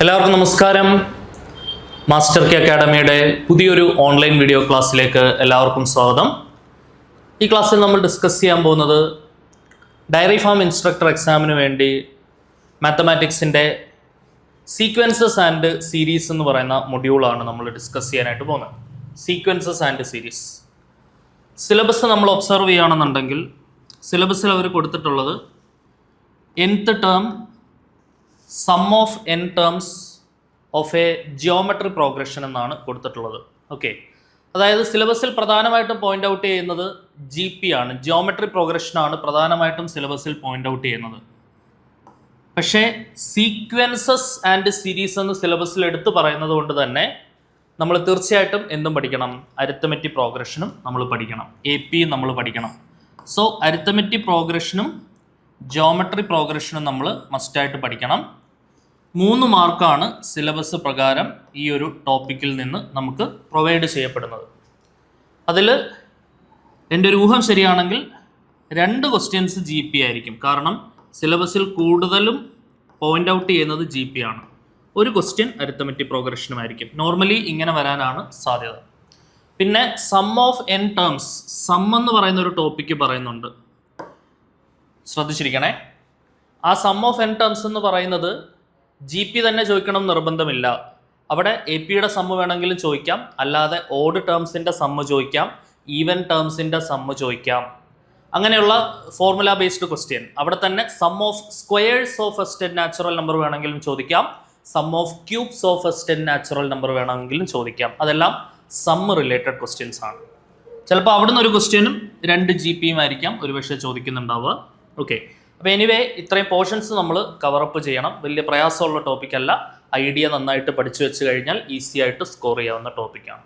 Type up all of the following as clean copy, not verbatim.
എല്ലാവർക്കും നമസ്കാരം. Master K അക്കാഡമിയുടെ പുതിയൊരു ഓൺലൈൻ വീഡിയോ ക്ലാസ്സിലേക്ക് എല്ലാവർക്കും സ്വാഗതം. ഈ ക്ലാസ്സിൽ നമ്മൾ ഡിസ്കസ് ചെയ്യാൻ പോകുന്നത് ഡയറി ഫാം ഇൻസ്ട്രക്ടർ എക്സാമിന് വേണ്ടി മാത്തമാറ്റിക്സിൻ്റെ സീക്വൻസസ് ആൻഡ് സീരീസ് എന്ന് പറയുന്ന മൊഡ്യൂളാണ് നമ്മൾ ഡിസ്കസ് ചെയ്യാനായിട്ട് പോകുന്നത്. സീക്വൻസസ് ആൻഡ് സീരീസ് സിലബസ് നമ്മൾ ഒബ്സർവ് ചെയ്യുകയാണെന്നുണ്ടെങ്കിൽ സിലബസിൽ അവർ കൊടുത്തിട്ടുള്ളത് nth term sum of n terms of a geometry progression എന്നാണ് കൊടുത്തിട്ടുള്ളത്. ഓക്കെ, അതായത് സിലബസിൽ പ്രധാനമായിട്ടും പോയിന്റ് ഔട്ട് ചെയ്യുന്നത് GP ആണ്, ജിയോമെട്രി പ്രോഗ്രഷനാണ് പ്രധാനമായിട്ടും സിലബസിൽ പോയിന്റ് ഔട്ട് ചെയ്യുന്നത്. പക്ഷേ സീക്വൻസസ് ആൻഡ് സീരീസ് എന്ന് സിലബസിൽ എടുത്തു പറയുന്നത് കൊണ്ട് തന്നെ നമ്മൾ തീർച്ചയായിട്ടും എന്തും പഠിക്കണം, അരിത്തമെറ്റിക് പ്രോഗ്രഷനും നമ്മൾ പഠിക്കണം, AP നമ്മൾ പഠിക്കണം. സോ അരിത്തമെറ്റിക് പ്രോഗ്രഷനും ജിയോമെട്രി പ്രോഗ്രഷനും നമ്മൾ മസ്റ്റായിട്ട് പഠിക്കണം. 3 മാർക്കാണ് സിലബസ് പ്രകാരം ഈ ഒരു ടോപ്പിക്കിൽ നിന്ന് നമുക്ക് പ്രൊവൈഡ് ചെയ്യപ്പെടുന്നത്. അതിൽ എൻ്റെ ഒരു ഊഹം ശരിയാണെങ്കിൽ 2 ക്വസ്റ്റ്യൻസ് GP ആയിരിക്കും. കാരണം സിലബസിൽ കൂടുതലും പോയിന്റ് ഔട്ട് ചെയ്യുന്നത് GP ആണ്. ഒരു ക്വസ്റ്റ്യൻ അരിത്തമെറ്റിക് പ്രോഗ്രഷനുമായിരിക്കും. നോർമലി ഇങ്ങനെ വരാനാണ് സാധ്യത. പിന്നെ sum of n terms, sum എന്ന് പറയുന്ന ഒരു ടോപ്പിക്ക് പറയുന്നുണ്ട്, ശ്രദ്ധിച്ചിരിക്കണേ. ആ സം ഓഫ് n ടേംസ് എന്ന് പറയുന്നത് GP തന്നെ ചോദിക്കണം നിർബന്ധമില്ല. അവിടെ AP-യുടെ സമ്മ് വേണമെങ്കിലും ചോദിക്കാം, അല്ലാതെ ഓഡ് ടേംസിൻ്റെ സമ്മ് ചോദിക്കാം, ഈവൻ ടേംസിൻ്റെ സമ്മ് ചോദിക്കാം. അങ്ങനെയുള്ള ഫോർമുല ബേസ്ഡ് ക്വസ്റ്റ്യൻ. അവിടെ തന്നെ sum of squares of first natural number വേണമെങ്കിലും ചോദിക്കാം, sum of cubes of first natural number വേണമെങ്കിലും ചോദിക്കാം. അതെല്ലാം സമ്മ് റിലേറ്റഡ് ക്വസ്റ്റ്യൻസ് ആണ്. ചിലപ്പോൾ അവിടുന്ന് ഒരു ക്വസ്റ്റ്യനും 2 GP-യും ആയിരിക്കാം ഒരുപക്ഷെ ചോദിക്കുന്നുണ്ടാവുക. ഓക്കെ, അപ്പോൾ എനിവേ ഇത്രയും പോർഷൻസ് നമ്മൾ കവറപ്പ് ചെയ്യണം. വലിയ പ്രയാസമുള്ള ടോപ്പിക്കല്ല, ഐഡിയ നന്നായിട്ട് പഠിച്ചു വെച്ച് കഴിഞ്ഞാൽ ഈസി ആയിട്ട് സ്കോർ ചെയ്യാവുന്ന ടോപ്പിക്കാണ്.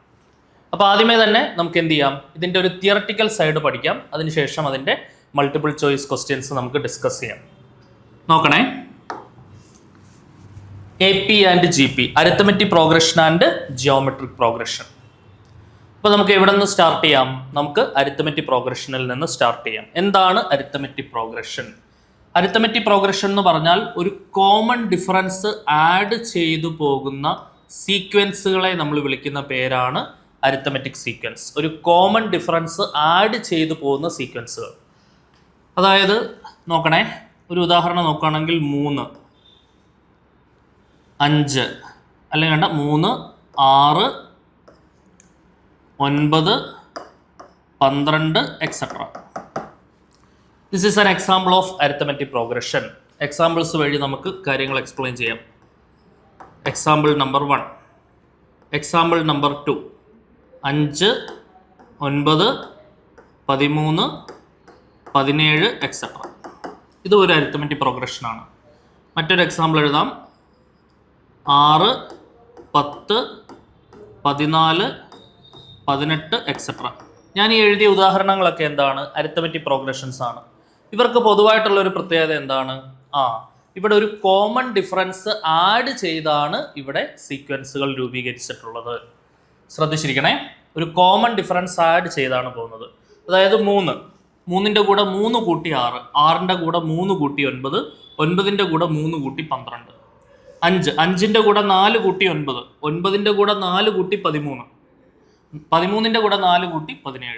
അപ്പോൾ ആദ്യമേ തന്നെ നമുക്ക് എന്ത് ചെയ്യാം, ഇതിൻ്റെ ഒരു തിയറട്ടിക്കൽ സൈഡ് പഠിക്കാം. അതിനുശേഷം അതിൻ്റെ മൾട്ടിപ്പിൾ ചോയ്സ് ക്വസ്റ്റ്യൻസ് നമുക്ക് ഡിസ്കസ് ചെയ്യാം. നോക്കണേ, AP and GP, arithmetic progression and geometric progression. അപ്പോൾ നമുക്ക് എവിടെ നിന്ന് സ്റ്റാർട്ട് ചെയ്യാം? നമുക്ക് അരിത്തമെറ്റിക് പ്രോഗ്രഷനിൽ നിന്ന് സ്റ്റാർട്ട് ചെയ്യാം. എന്താണ് അരിത്തമെറ്റിക് പ്രോഗ്രഷൻ? അരിത്തമെറ്റിക് പ്രോഗ്രഷൻ എന്ന് പറഞ്ഞാൽ ഒരു കോമൺ ഡിഫറൻസ് ആഡ് ചെയ്തു പോകുന്ന സീക്വൻസുകളെ നമ്മൾ വിളിക്കുന്ന പേരാണ് അരിത്തമെറ്റിക് സീക്വൻസ്. ഒരു കോമൺ ഡിഫറൻസ് ആഡ് ചെയ്തു പോകുന്ന സീക്വൻസുകൾ. അതായത് നോക്കണേ, ഒരു ഉദാഹരണം നോക്കുകയാണെങ്കിൽ 3, 5 അല്ലെങ്കിൽ വേണ്ട 3, 6, 9, 12 etcetera. This is an example of arithmetic progression. Examples വഴി നമുക്ക് കാര്യങ്ങൾ എക്സ്പ്ലെയിൻ ചെയ്യാം. Example number 1, example number 2, 5, 9, 13, 17 etcetera. ഇത് ഒരു അരിത്തമെറ്റിക് പ്രോഗ്രഷനാണ്. മറ്റൊരു എക്സാമ്പിൾ എഴുതാം, 6, 10, 14, 18 എക്സെട്ര. ഞാൻ ഈ എഴുതിയ ഉദാഹരണങ്ങളൊക്കെ എന്താണ്? അരിത്തമെറ്റിക് പ്രോഗ്രഷൻസ് ആണ്. ഇവർക്ക് പൊതുവായിട്ടുള്ള ഒരു പ്രത്യേകത എന്താണ്? ഇവിടെ ഒരു കോമൺ ഡിഫറൻസ് ആഡ് ചെയ്താണ് ഇവിടെ സീക്വൻസുകൾ രൂപീകരിച്ചിട്ടുള്ളത്. ശ്രദ്ധിച്ചിരിക്കണേ, ഒരു കോമൺ ഡിഫറൻസ് ആഡ് ചെയ്താണ് പോകുന്നത്. അതായത് 3ൻ്റെ കൂടെ 3 കൂട്ടി 6, 6ൻ്റെ കൂടെ 3 കൂട്ടി 9, 9ൻ്റെ കൂടെ 3 കൂട്ടി 12, 5ൻ്റെ കൂടെ 4 കൂട്ടി 9, 9ൻ്റെ കൂടെ 4 കൂട്ടി 13, 13ൻ്റെ കൂടെ 4 കൂട്ടി 17,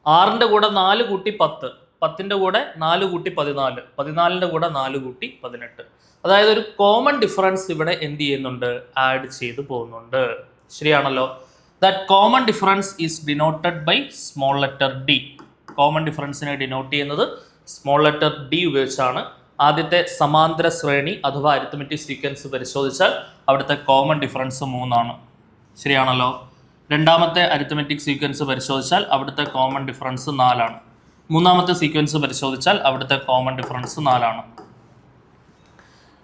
6ൻ്റെ കൂടെ 4 കൂട്ടി 10, 10ൻ്റെ കൂടെ 4 കൂട്ടി 14, 14ൻ്റെ കൂടെ 4 കൂട്ടി 18. അതായത് ഒരു കോമൺ ഡിഫറൻസ് ഇവിടെ എന്ത് ചെയ്യുന്നുണ്ട്? ആഡ് ചെയ്ത് പോകുന്നുണ്ട്. ശരിയാണല്ലോ? That common difference is denoted by small letter D. Common ഡിഫറൻസിനെ ഡിനോട്ട് ചെയ്യുന്നത് സ്മോൾ ലെറ്റർ D ഉപയോഗിച്ചാണ്. ആദ്യത്തെ സമാന്തര ശ്രേണി അഥവാ അരിത്തമെറ്റിക് സീക്വൻസ് പരിശോധിച്ചാൽ അവിടുത്തെ കോമൺ ഡിഫറൻസ് 3 ആണ്. ശരിയാണല്ലോ? രണ്ടാമത്തെ അരിത്തമെറ്റിക് സീക്വൻസ് പരിശോധിച്ചാൽ അവിടുത്തെ കോമൺ ഡിഫറൻസ് 4 ആണ്. മൂന്നാമത്തെ സീക്വൻസ് പരിശോധിച്ചാൽ അവിടുത്തെ കോമൺ ഡിഫറൻസ് 4 ആണ്.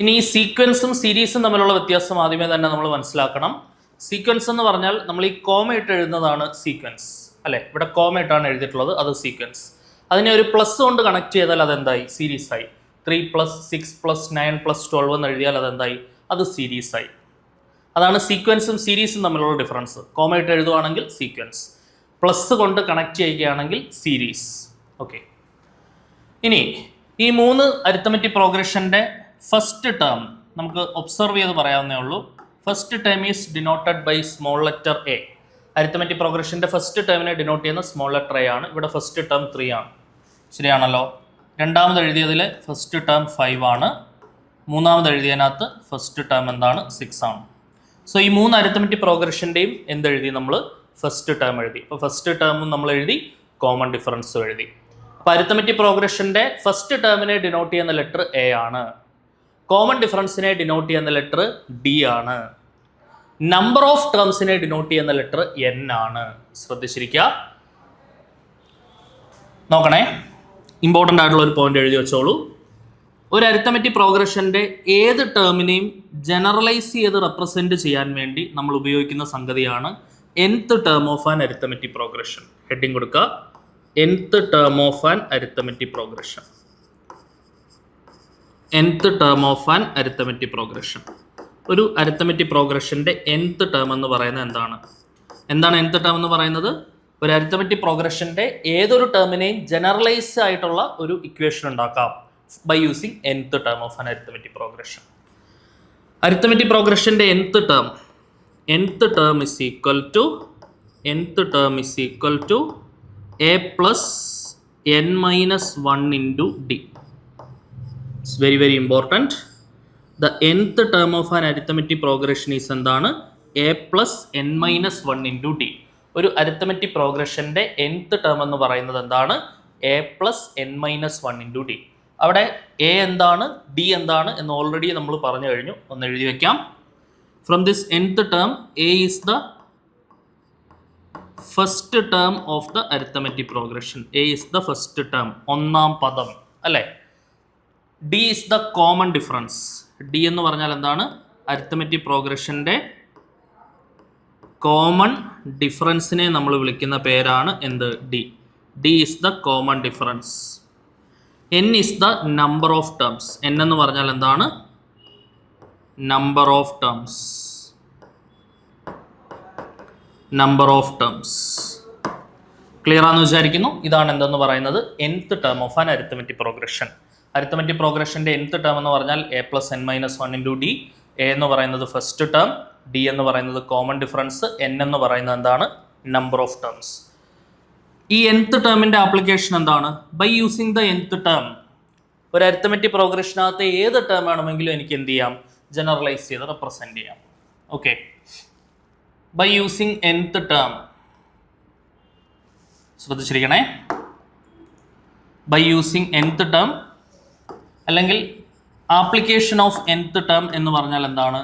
ഇനി ഈ സീക്വൻസും സീരീസും തമ്മിലുള്ള വ്യത്യാസം ആദ്യമേ തന്നെ നമ്മൾ മനസ്സിലാക്കണം. സീക്വൻസ് എന്ന് പറഞ്ഞാൽ നമ്മൾ ഈ കോമ ഇട്ട് എഴുതുന്നതാണ് സീക്വൻസ്, അല്ലേ? ഇവിടെ കോമ ഇട്ടാണ് എഴുതിയിട്ടുള്ളത്, അത് സീക്വൻസ്. അതിനെ ഒരു പ്ലസ് കൊണ്ട് കണക്ട് ചെയ്താൽ അതെന്തായി? സീരീസ് ആയി. 3 + 6 + 9 + 12 എന്ന് എഴുതിയാൽ അതെന്തായി? അത് സീരീസ് ആയി. അതാണ് സീക്വൻസും സീരീസും തമ്മിലുള്ള ഡിഫറൻസ്. കോമ ഇട്ട് എഴുതുവാണെങ്കിൽ സീക്വൻസ്, പ്ലസ് കൊണ്ട് കണക്ട് ചെയ്യുകയാണെങ്കിൽ സീരീസ്. ഓക്കെ, ഇനി ഈ 3 അരിത്തമെറ്റിക് പ്രോഗ്രഷൻ്റെ ഫസ്റ്റ് ടേം നമുക്ക് ഒബ്സർവ് ചെയ്ത് പറയാവുന്നേ ഉള്ളൂ. First term is denoted by small letter a. Arithmetic പ്രോഗ്രഷൻ്റെ ഫസ്റ്റ് ടേമിനെ ഡിനോട്ട് ചെയ്യുന്ന സ്മോൾ ലെറ്റർ എ ആണ്. ഇവിടെ ഫസ്റ്റ് ടേം 3 ആണ്. ശരിയാണല്ലോ. രണ്ടാമത് എഴുതിയതിൽ ഫസ്റ്റ് ടേം 5 ആണ്. മൂന്നാമത് എഴുതിയതിനകത്ത് ഫസ്റ്റ് ടേം എന്താണ്? 6 ആണ്. സോ ഈ 3 അരിത്തമെറ്റിക് പ്രോഗ്രഷൻ്റെയും എന്തെഴുതി നമ്മൾ? ഫസ്റ്റ് ടേം എഴുതി. അപ്പോൾ ഫസ്റ്റ് ടേമും നമ്മൾ എഴുതി, കോമൺ ഡിഫറൻസും എഴുതി. അപ്പോൾ അരിത്തമെറ്റിക് പ്രോഗ്രഷൻ്റെ ഫസ്റ്റ് ടേമിനെ ഡിനോട്ട് ചെയ്യുന്ന ലെറ്റർ എ ആണ്. കോമൺ ഡിഫറൻസിനെ ഡിനോട്ട് ചെയ്യുന്ന ലെറ്റർ ഡി ആണ്. നമ്പർ ഓഫ് ടേംസിനെ ഡിനോട്ട് ചെയ്യുന്ന ലെറ്റർ എൻ ആണ്. ശ്രദ്ധിച്ചിരിക്കുക. നോക്കണേ, ഇമ്പോർട്ടൻ്റ് ആയിട്ടുള്ള ഒരു പോയിന്റ് എഴുതി വെച്ചോളൂ. ഒരു അരിത്തമെറ്റിക് പ്രോഗ്രഷൻ്റെ ഏത് ടേമിനെയും ജനറലൈസ് ചെയ്ത് റെപ്രസെൻറ്റ് ചെയ്യാൻ വേണ്ടി നമ്മൾ ഉപയോഗിക്കുന്ന സംഗതിയാണ് nth term of an arithmetic progression. Heading കൊടുക്കുക, nth term of an arithmetic progression. nth term of an arithmetic progression. ഒരു അരിത്തമെറ്റിക് പ്രോഗ്രഷൻ്റെ nth ടേം എന്ന് പറയുന്നത് എന്താണ്? nth ടേം എന്ന് പറയുന്നത്? ഒരു അരിത്തമെറ്റിക് പ്രോഗ്രഷൻ്റെ ഏതൊരു ടേമിനെയും ജനറലൈസ് ആയിട്ടുള്ള ഒരു ഇക്വേഷൻ ഉണ്ടാക്കാം by using nth term of an arithmetic progression. Arithmetic പ്രോഗ്രഷൻ്റെ nth term is equal to a plus n minus 1 into d. It's very very important. The nth term of an arithmetic progression is എന്താണ്? a plus n minus 1 into d. ഒരു arithmetic പ്രോഗ്രഷൻ്റെ nth term എന്ന് പറയുന്നത് എന്താണ്? a plus n minus 1 into d. അവിടെ a എന്താണ്, d എന്താണ് എന്ന് ഓൾറെഡി നമ്മൾ പറഞ്ഞു കഴിഞ്ഞു. ഒന്ന് എഴുതി വെക്കാം. From this nth term a is the first term of the arithmetic progression. a is the first term, ഒന്നാം പദം അല്ലേ? d is the common difference. d എന്ന് പറഞ്ഞാൽ എന്താണ്? അരിത്തമെറ്റിക് പ്രോഗ്രഷൻ്റെ കോമൺ ഡിഫറൻസിനെ നമ്മൾ വിളിക്കുന്ന പേരാണ് എന്ത്? d. d is the common difference. n is the number of terms. n എന്ന് പറഞ്ഞാൽ എന്താണ്? number of terms. ക്ലിയർ ആണെന്ന് വിചാരിക്കുന്നു. ഇതാണ് എന്തെന്ന് പറയുന്നത്? nth term of an arithmetic progression. Arithmetic പ്രോഗ്രഷൻ്റെ nth ടേം എന്ന് പറഞ്ഞാൽ a plus n minus 1 into d. a എന്ന് പറയുന്നത് ഫസ്റ്റ് ടേം, d എന്ന് പറയുന്നത് കോമൺ ഡിഫറൻസ്, n എന്ന് പറയുന്നത് എന്താണ്? Number of terms. ഈ nth ടേമിൻ്റെ ആപ്ലിക്കേഷൻ എന്താണ്? By using the nth term. ഒരു അരിത്തമെറ്റിക് പ്രോഗ്രഷനകത്ത് ഏത് ടേം വേണമെങ്കിലും എനിക്ക് എന്ത് ചെയ്യാം? ജനറലൈസ് ചെയ്ത് റെപ്രസെൻറ്റ് ചെയ്യാം. Okay, by using nth term. ശ്രദ്ധിച്ചിരിക്കണേ. ബൈ യൂസിങ് nth ടേം അല്ലെങ്കിൽ ആപ്ലിക്കേഷൻ ഓഫ് nth ടേം എന്ന് പറഞ്ഞാൽ എന്താണ്?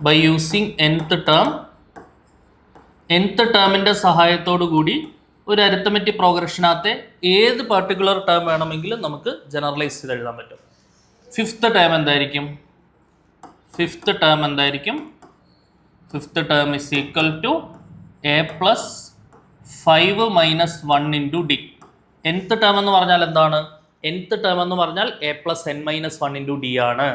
By using nth term. nth ടേമിൻ്റെ സഹായത്തോടു കൂടി ഒരു അരിത്തമെറ്റിക് പ്രോഗ്രഷനകത്തെ ഏത് പർട്ടിക്കുലർ ടേം വേണമെങ്കിലും നമുക്ക് ജനറലൈസ് ചെയ്ത് എഴുതാൻ പറ്റും. ഫിഫ്ത്ത് ടേം എന്തായിരിക്കും? Fifth term is equal to a plus 5 minus 1 into d. nth term എന്ന് പറഞ്ഞാൽ എന്താണ്? nth ടേം എന്ന് പറഞ്ഞാൽ a plus n minus 1 into d ആണ്.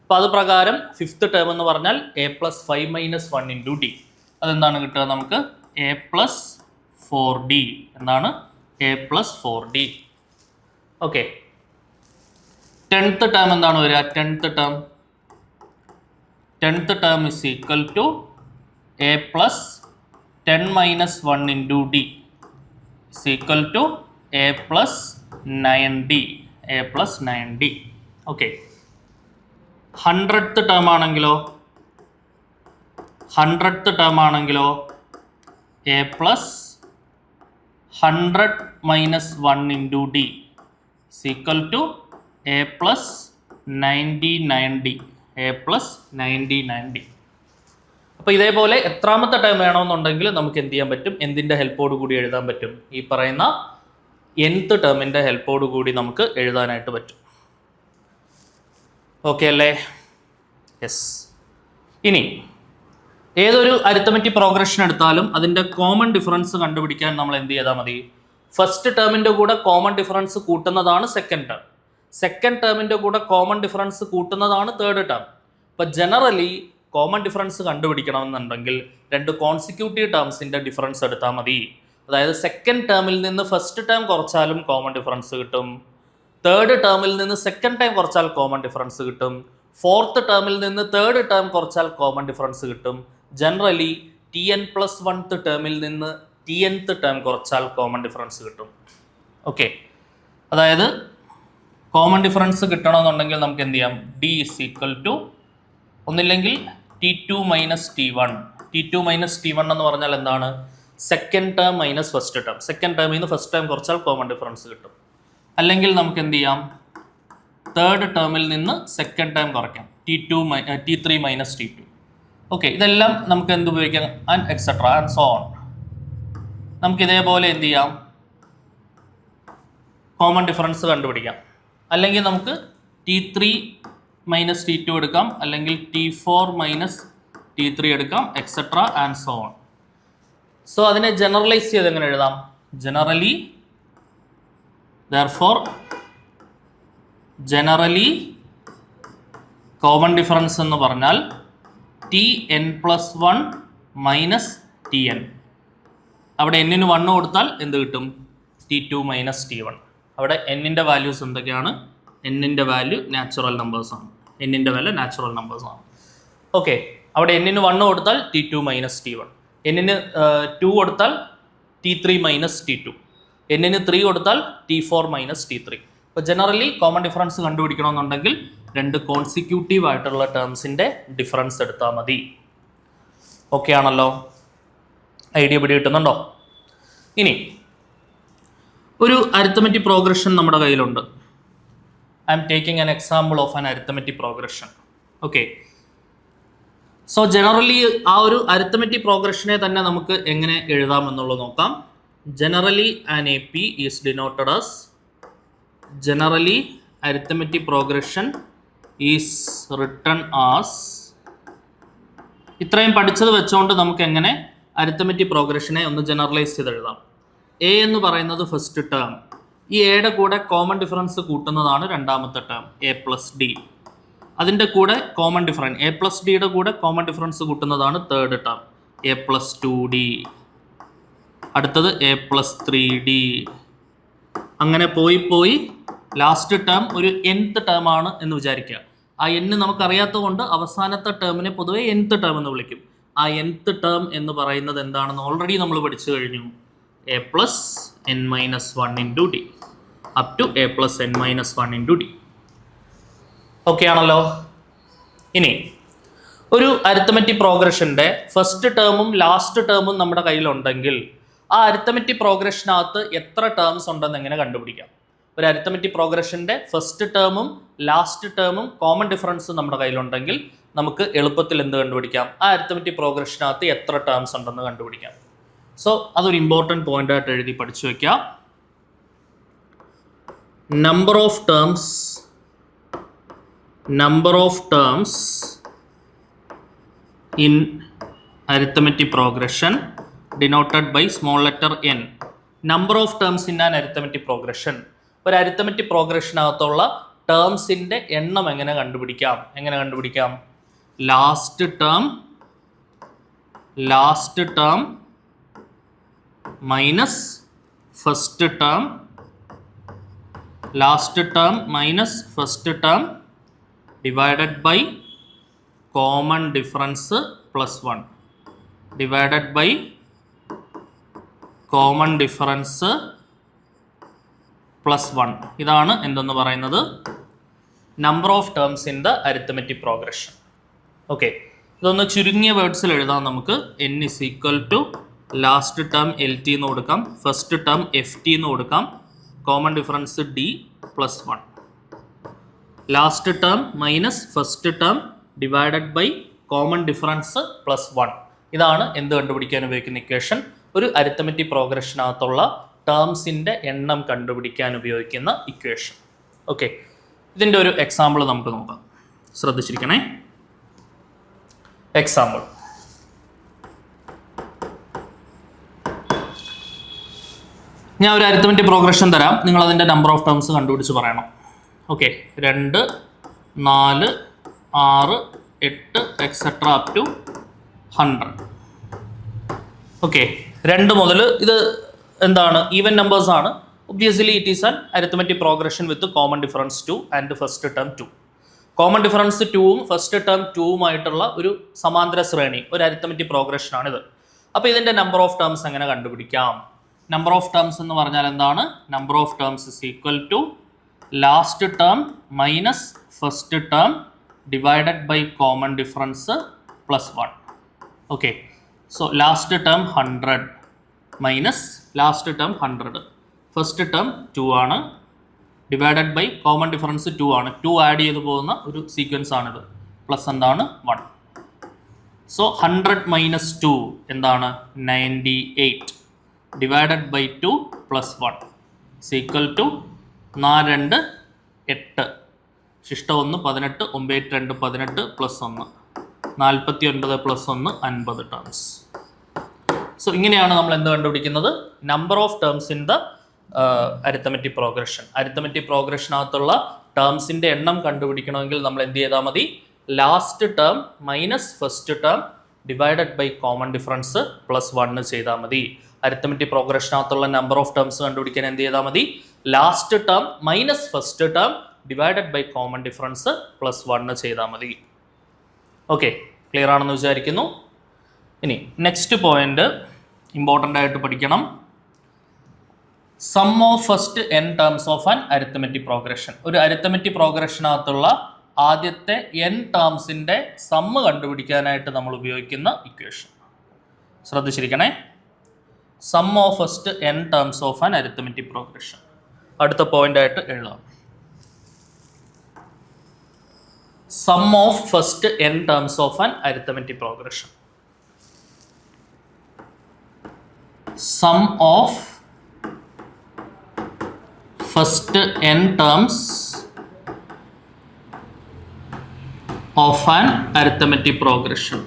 അപ്പോൾ അത് പ്രകാരം ഫിഫ്ത്ത് ടേം എന്ന് പറഞ്ഞാൽ a plus 5 minus 1 into d. അതെന്താണ് കിട്ടുക നമുക്ക്? a plus 4d. എന്താണ്? a plus 4d. Okay, 10th term എന്താണ് വരിക? 10th term is equal to a plus 10 minus 1 into D is equal to a plus 9d. Okay, 100th term ആണെങ്കിലോ a plus 100 minus 1 into D is equal to a plus 99d. അപ്പോൾ ഇതേപോലെ എത്രാമത്തെ time വേണമെന്നുണ്ടെങ്കിൽ നമുക്ക് എന്ത് ചെയ്യാൻ പറ്റും? എന്തിൻ്റെ ഹെൽപ്പോട് കൂടി എഴുതാൻ പറ്റും? ഈ പറയുന്ന nth ടേമിൻ്റെ ഹെൽപ്പോട് കൂടി നമുക്ക് എഴുതാനായിട്ട് പറ്റും. ഓക്കെ അല്ലേ? യെസ്. ഇനി ഏതൊരു അരിത്തമെറ്റിക് പ്രോഗ്രഷൻ എടുത്താലും അതിൻ്റെ കോമൺ ഡിഫറൻസ് കണ്ടുപിടിക്കാൻ നമ്മൾ എന്ത് ചെയ്താൽ മതി? ഫസ്റ്റ് ടേമിൻ്റെ കൂടെ കോമൺ ഡിഫറൻസ് കൂട്ടുന്നതാണ് സെക്കൻഡ് ടേം. സെക്കൻഡ് ടേമിൻ്റെ കൂടെ കോമൺ ഡിഫറൻസ് കൂട്ടുന്നതാണ് തേർഡ് ടേം. ഇപ്പോൾ ജനറലി കോമൺ ഡിഫറൻസ് കണ്ടുപിടിക്കണമെന്നുണ്ടെങ്കിൽ രണ്ട് കോൺസിക്യൂട്ടീവ് ടേംസിൻ്റെ ഡിഫറൻസ് എടുത്താൽ മതി. അതായത് സെക്കൻഡ് ടേമിൽ നിന്ന് ഫസ്റ്റ് ടേം കുറച്ചാലും കോമൺ ഡിഫറൻസ് കിട്ടും, തേർഡ് ടേമിൽ നിന്ന് സെക്കൻഡ് ടൈം കുറച്ചാൽ കോമൺ ഡിഫറൻസ് കിട്ടും. ഫോർത്ത് ടേമിൽ നിന്ന് തേർഡ് ടേം കുറച്ചാൽ കോമൺ ഡിഫറൻസ് കിട്ടും. ജനറലി Tn+1th ടേമിൽ നിന്ന് Tnth ടേം കുറച്ചാൽ കോമൺ ഡിഫറൻസ് കിട്ടും. ഓക്കെ, അതായത് കോമൺ ഡിഫറൻസ് കിട്ടണമെന്നുണ്ടെങ്കിൽ നമുക്ക് എന്ത് ചെയ്യാം? D = ഒന്നില്ലെങ്കിൽ T2 - T1. T2 - T1 എന്ന് പറഞ്ഞാൽ എന്താണ്? Second term minus first term. Second ടേമിൽ നിന്ന് ഫസ്റ്റ് ടേം കുറച്ചാൽ കോമൺ ഡിഫറൻസ് കിട്ടും. അല്ലെങ്കിൽ നമുക്ക് എന്ത് ചെയ്യാം? തേർഡ് ടേമിൽ നിന്ന് സെക്കൻഡ് ടേം കുറയ്ക്കാം. T3 - T2. ഓക്കെ, ഇതെല്ലാം നമുക്ക് എന്ത് ഉപയോഗിക്കാം? And etcetera and so on. നമുക്ക് ഇതേപോലെ എന്ത് ചെയ്യാം? കോമൺ ഡിഫറൻസ് കണ്ടുപിടിക്കാം. അല്ലെങ്കിൽ നമുക്ക് T3 - T2 എടുക്കാം, അല്ലെങ്കിൽ T4 - T3 എടുക്കാം, etcetera and so on. So അതിനെ ജനറലൈസ് ചെയ്ത് എങ്ങനെ എഴുതാം? ജനറലി കോമൺ ഡിഫറൻസ് എന്ന് പറഞ്ഞാൽ Tn+1 - Tn. അവിടെ n-ന് 1 കൊടുത്താൽ എന്ത് കിട്ടും? T2 - T1. അവിടെ n-ൻ്റെ വാല്യൂസ് എന്തൊക്കെയാണ്? n-ൻ്റെ വാല്യൂ നാച്ചുറൽ നമ്പേഴ്സാണ്. ഓക്കെ, അവിടെ n-ന് 1 കൊടുത്താൽ T2 - T1. n-ന് 2 കൊടുത്താൽ T3 - T2. n-ന് 3 കൊടുത്താൽ T4 - T3. അപ്പോൾ ജനറലി കോമൺ ഡിഫറൻസ് കണ്ടുപിടിക്കണമെന്നുണ്ടെങ്കിൽ രണ്ട് കോൺസിക്യൂട്ടീവ് ആയിട്ടുള്ള ടേംസിൻ്റെ ഡിഫറൻസ് എടുത്താൽ മതി. ഓക്കെ ആണല്ലോ? ഐഡിയ പിടി കിട്ടുന്നുണ്ടോ? ഇനി ഒരു അരിത്തമെറ്റിക് പ്രോഗ്രഷൻ നമ്മുടെ കയ്യിലുണ്ട്. I am taking an example of an arithmetic progression. Okay, so generally ആ ഒരു അരിത്തമെറ്റിക് പ്രോഗ്രഷനെ തന്നെ നമുക്ക് എങ്ങനെ എഴുതാമെന്നുള്ളത് നോക്കാം. Generally an AP is denoted as generally arithmetic progression is written as. ഇത്രയും പഠിച്ചത് വെച്ചുകൊണ്ട് നമുക്ക് എങ്ങനെ അരിത്തമെറ്റിക് പ്രോഗ്രഷനെ ഒന്ന് ജനറലൈസ് ചെയ്ത് എഴുതാം. A എന്ന് പറയുന്നത് ഫസ്റ്റ് ടേം. ഈ എയുടെ കൂടെ കോമൺ ഡിഫറൻസ് കൂട്ടുന്നതാണ് രണ്ടാമത്തെ ടേം A+D. അതിൻ്റെ കൂടെ കോമൺ ഡിഫറൻസ് A+Dയുടെ കൂടെ കോമൺ ഡിഫറൻസ് കൂട്ടുന്നതാണ് തേർഡ് ടേം A+2D. അടുത്തത് A+3D. അങ്ങനെ പോയി ലാസ്റ്റ് ടേം ഒരു nth ടേം ആണ് എന്ന് വിചാരിക്കുക. ആ n നമുക്കറിയാത്തത് കൊണ്ട് അവസാനത്തെ ടേമിനെ പൊതുവെ nth ടേം എന്ന് വിളിക്കും. ആ nth ടേം എന്ന് പറയുന്നത് എന്താണെന്ന് ഓൾറെഡി നമ്മൾ പഠിച്ചു കഴിഞ്ഞു. A+n-1 × D up to A+n-1 × D. Okay ആണല്ലോ? ഇനി ഒരു അരിത്തമെറ്റിക് പ്രോഗ്രഷൻ്റെ ഫസ്റ്റ് ടേമും ലാസ്റ്റ് ടേമും നമ്മുടെ കയ്യിലുണ്ടെങ്കിൽ ആ അരിത്തമെറ്റിക് പ്രോഗ്രഷനകത്ത് എത്ര ടേംസ് ഉണ്ടെന്ന് എങ്ങനെ കണ്ടുപിടിക്കാം? ഒരു അരിത്തമെറ്റിക് പ്രോഗ്രഷൻ്റെ ഫസ്റ്റ് ടേമും ലാസ്റ്റ് ടേമും കോമൺ ഡിഫറൻസ് നമ്മുടെ കയ്യിലുണ്ടെങ്കിൽ നമുക്ക് എളുപ്പത്തിൽ എന്ത് കണ്ടുപിടിക്കാം? ആ അരിത്തമെറ്റിക് പ്രോഗ്രഷനകത്ത് എത്ര ടേംസ് ഉണ്ടെന്ന് കണ്ടുപിടിക്കാം. സോ അതൊരു ഇമ്പോർട്ടൻറ്റ് പോയിന്റ് ആയിട്ട് എഴുതി പഠിച്ചു വയ്ക്കാം. Number of terms in arithmetic progression denoted by small letter n. Number of terms in an arithmetic progression. ഒരു അരിത്തമെറ്റിക് പ്രോഗ്രഷനകത്തുള്ള ടേംസിൻ്റെ എണ്ണം എങ്ങനെ കണ്ടുപിടിക്കാം? Last term minus first term divided by common difference plus 1 divided by common difference plus 1. ഇതാണ് എന്തെന്ന് പറയുന്നത്? Number of terms in the arithmetic progression. Okay, ഇതൊന്ന് ചുരുങ്ങിയ വേർഡ്സിൽ എഴുതാം നമുക്ക്. n is equal to last term LT എന്ന് കൊടുക്കാം, ഫസ്റ്റ് ടേം FT എന്ന് കൊടുക്കാം, common difference D plus 1. Last term minus first term divided by common difference plus 1. ഇതാണ് എന്ത് കണ്ടുപിടിക്കാൻ ഉപയോഗിക്കുന്ന ഇക്വേഷൻ? ഒരു അരിത്തമെറ്റിക് പ്രോഗ്രഷനകത്തുള്ള ടേംസിൻ്റെ എണ്ണം കണ്ടുപിടിക്കാൻ ഉപയോഗിക്കുന്ന ഇക്വേഷൻ. ഓക്കെ, ഇതിൻ്റെ ഒരു എക്സാമ്പിൾ നമുക്ക് നോക്കാം. ശ്രദ്ധിച്ചിരിക്കണേ. എക്സാമ്പിൾ: ഞാൻ ഒരു അരിത്തമെറ്റിക് പ്രോഗ്രഷൻ തരാം, നിങ്ങൾ അതിൻ്റെ നമ്പർ ഓഫ് ടേംസ് കണ്ടുപിടിച്ച് പറയണം. Okay, 2, 4, 6, 8 etcetera up to 100. Okay, 2 മുതൽ ഇത് എന്താണ്? ഈവൻ നമ്പേഴ്സ് ആണ്. Obviously, it is an arithmetic progression with the common difference 2 and the first term 2. Common difference 2ഉം ഫസ്റ്റ് ടേം 2ഉമായിട്ടുള്ള ഒരു സമാന്തര ശ്രേണി, ഒരു അരിത്തമെറ്റിക് പ്രോഗ്രഷൻ ആണിത്. അപ്പോൾ ഇതിൻ്റെ നമ്പർ ഓഫ് ടേംസ് എങ്ങനെ കണ്ടുപിടിക്കാം? നമ്പർ ഓഫ് ടേംസ് എന്ന് പറഞ്ഞാൽ എന്താണ്? Number of terms is equal to last term minus first term divided by common difference plus 1. Okay, so last term 100 minus last term 100, first term 2 ആണ്, divided by common difference 2 ആണ്. 2 add ചെയ്ത് പോകുന്ന ഒരു sequence ആണിത്. Plus എന്താണ്? 1. So 100 minus 2 എന്താണ്? 98 divided by 2 plus 1 equal to 4 2 8, ശിഷ്ട 1 18, 9 2 18 plus 1 49 plus 1 50 terms. So ഇങ്ങനെയാണ് നമ്മൾ എന്ത് കണ്ടുപിടിക്കുന്നത്? Number of terms in the arithmetic progression. Arithmetic പ്രോഗ്രഷനകത്തുള്ള ടേംസിൻ്റെ എണ്ണം കണ്ടുപിടിക്കണമെങ്കിൽ നമ്മൾ എന്ത് ചെയ്താൽ മതി? Last term minus first term divided by common difference plus 1 ചെയ്താൽ മതി. അരിത്തമെറ്റിക് പ്രോഗ്രഷനകത്തുള്ള നമ്പർ ഓഫ് ടേംസ് കണ്ടുപിടിക്കാൻ എന്ത് ചെയ്താൽ മതി? Last term minus first term divided by common difference plus 1 ചെയ്താൽ മതി. ഓക്കെ, ക്ലിയർ ആണെന്ന് വിചാരിക്കുന്നു. ഇനി നെക്സ്റ്റ് പോയിന്റ് ഇമ്പോർട്ടൻ്റ് ആയിട്ട് പഠിക്കണം. Sum of first n terms of an arithmetic progression. ഒരു അരിത്തമെറ്റിക് പ്രോഗ്രഷനകത്തുള്ള ആദ്യത്തെ n ടേംസിൻ്റെ സമ്മ് കണ്ടുപിടിക്കാനായിട്ട് നമ്മൾ ഉപയോഗിക്കുന്ന ഇക്വേഷൻ. ശ്രദ്ധിച്ചിരിക്കണേ. Sum of first n terms of an arithmetic progression. അടുത്ത പോയിന്റ് ആയിട്ട് എഴുതാം. Sum of first n terms of an arithmetic progression. Sum of first n terms of an arithmetic progression.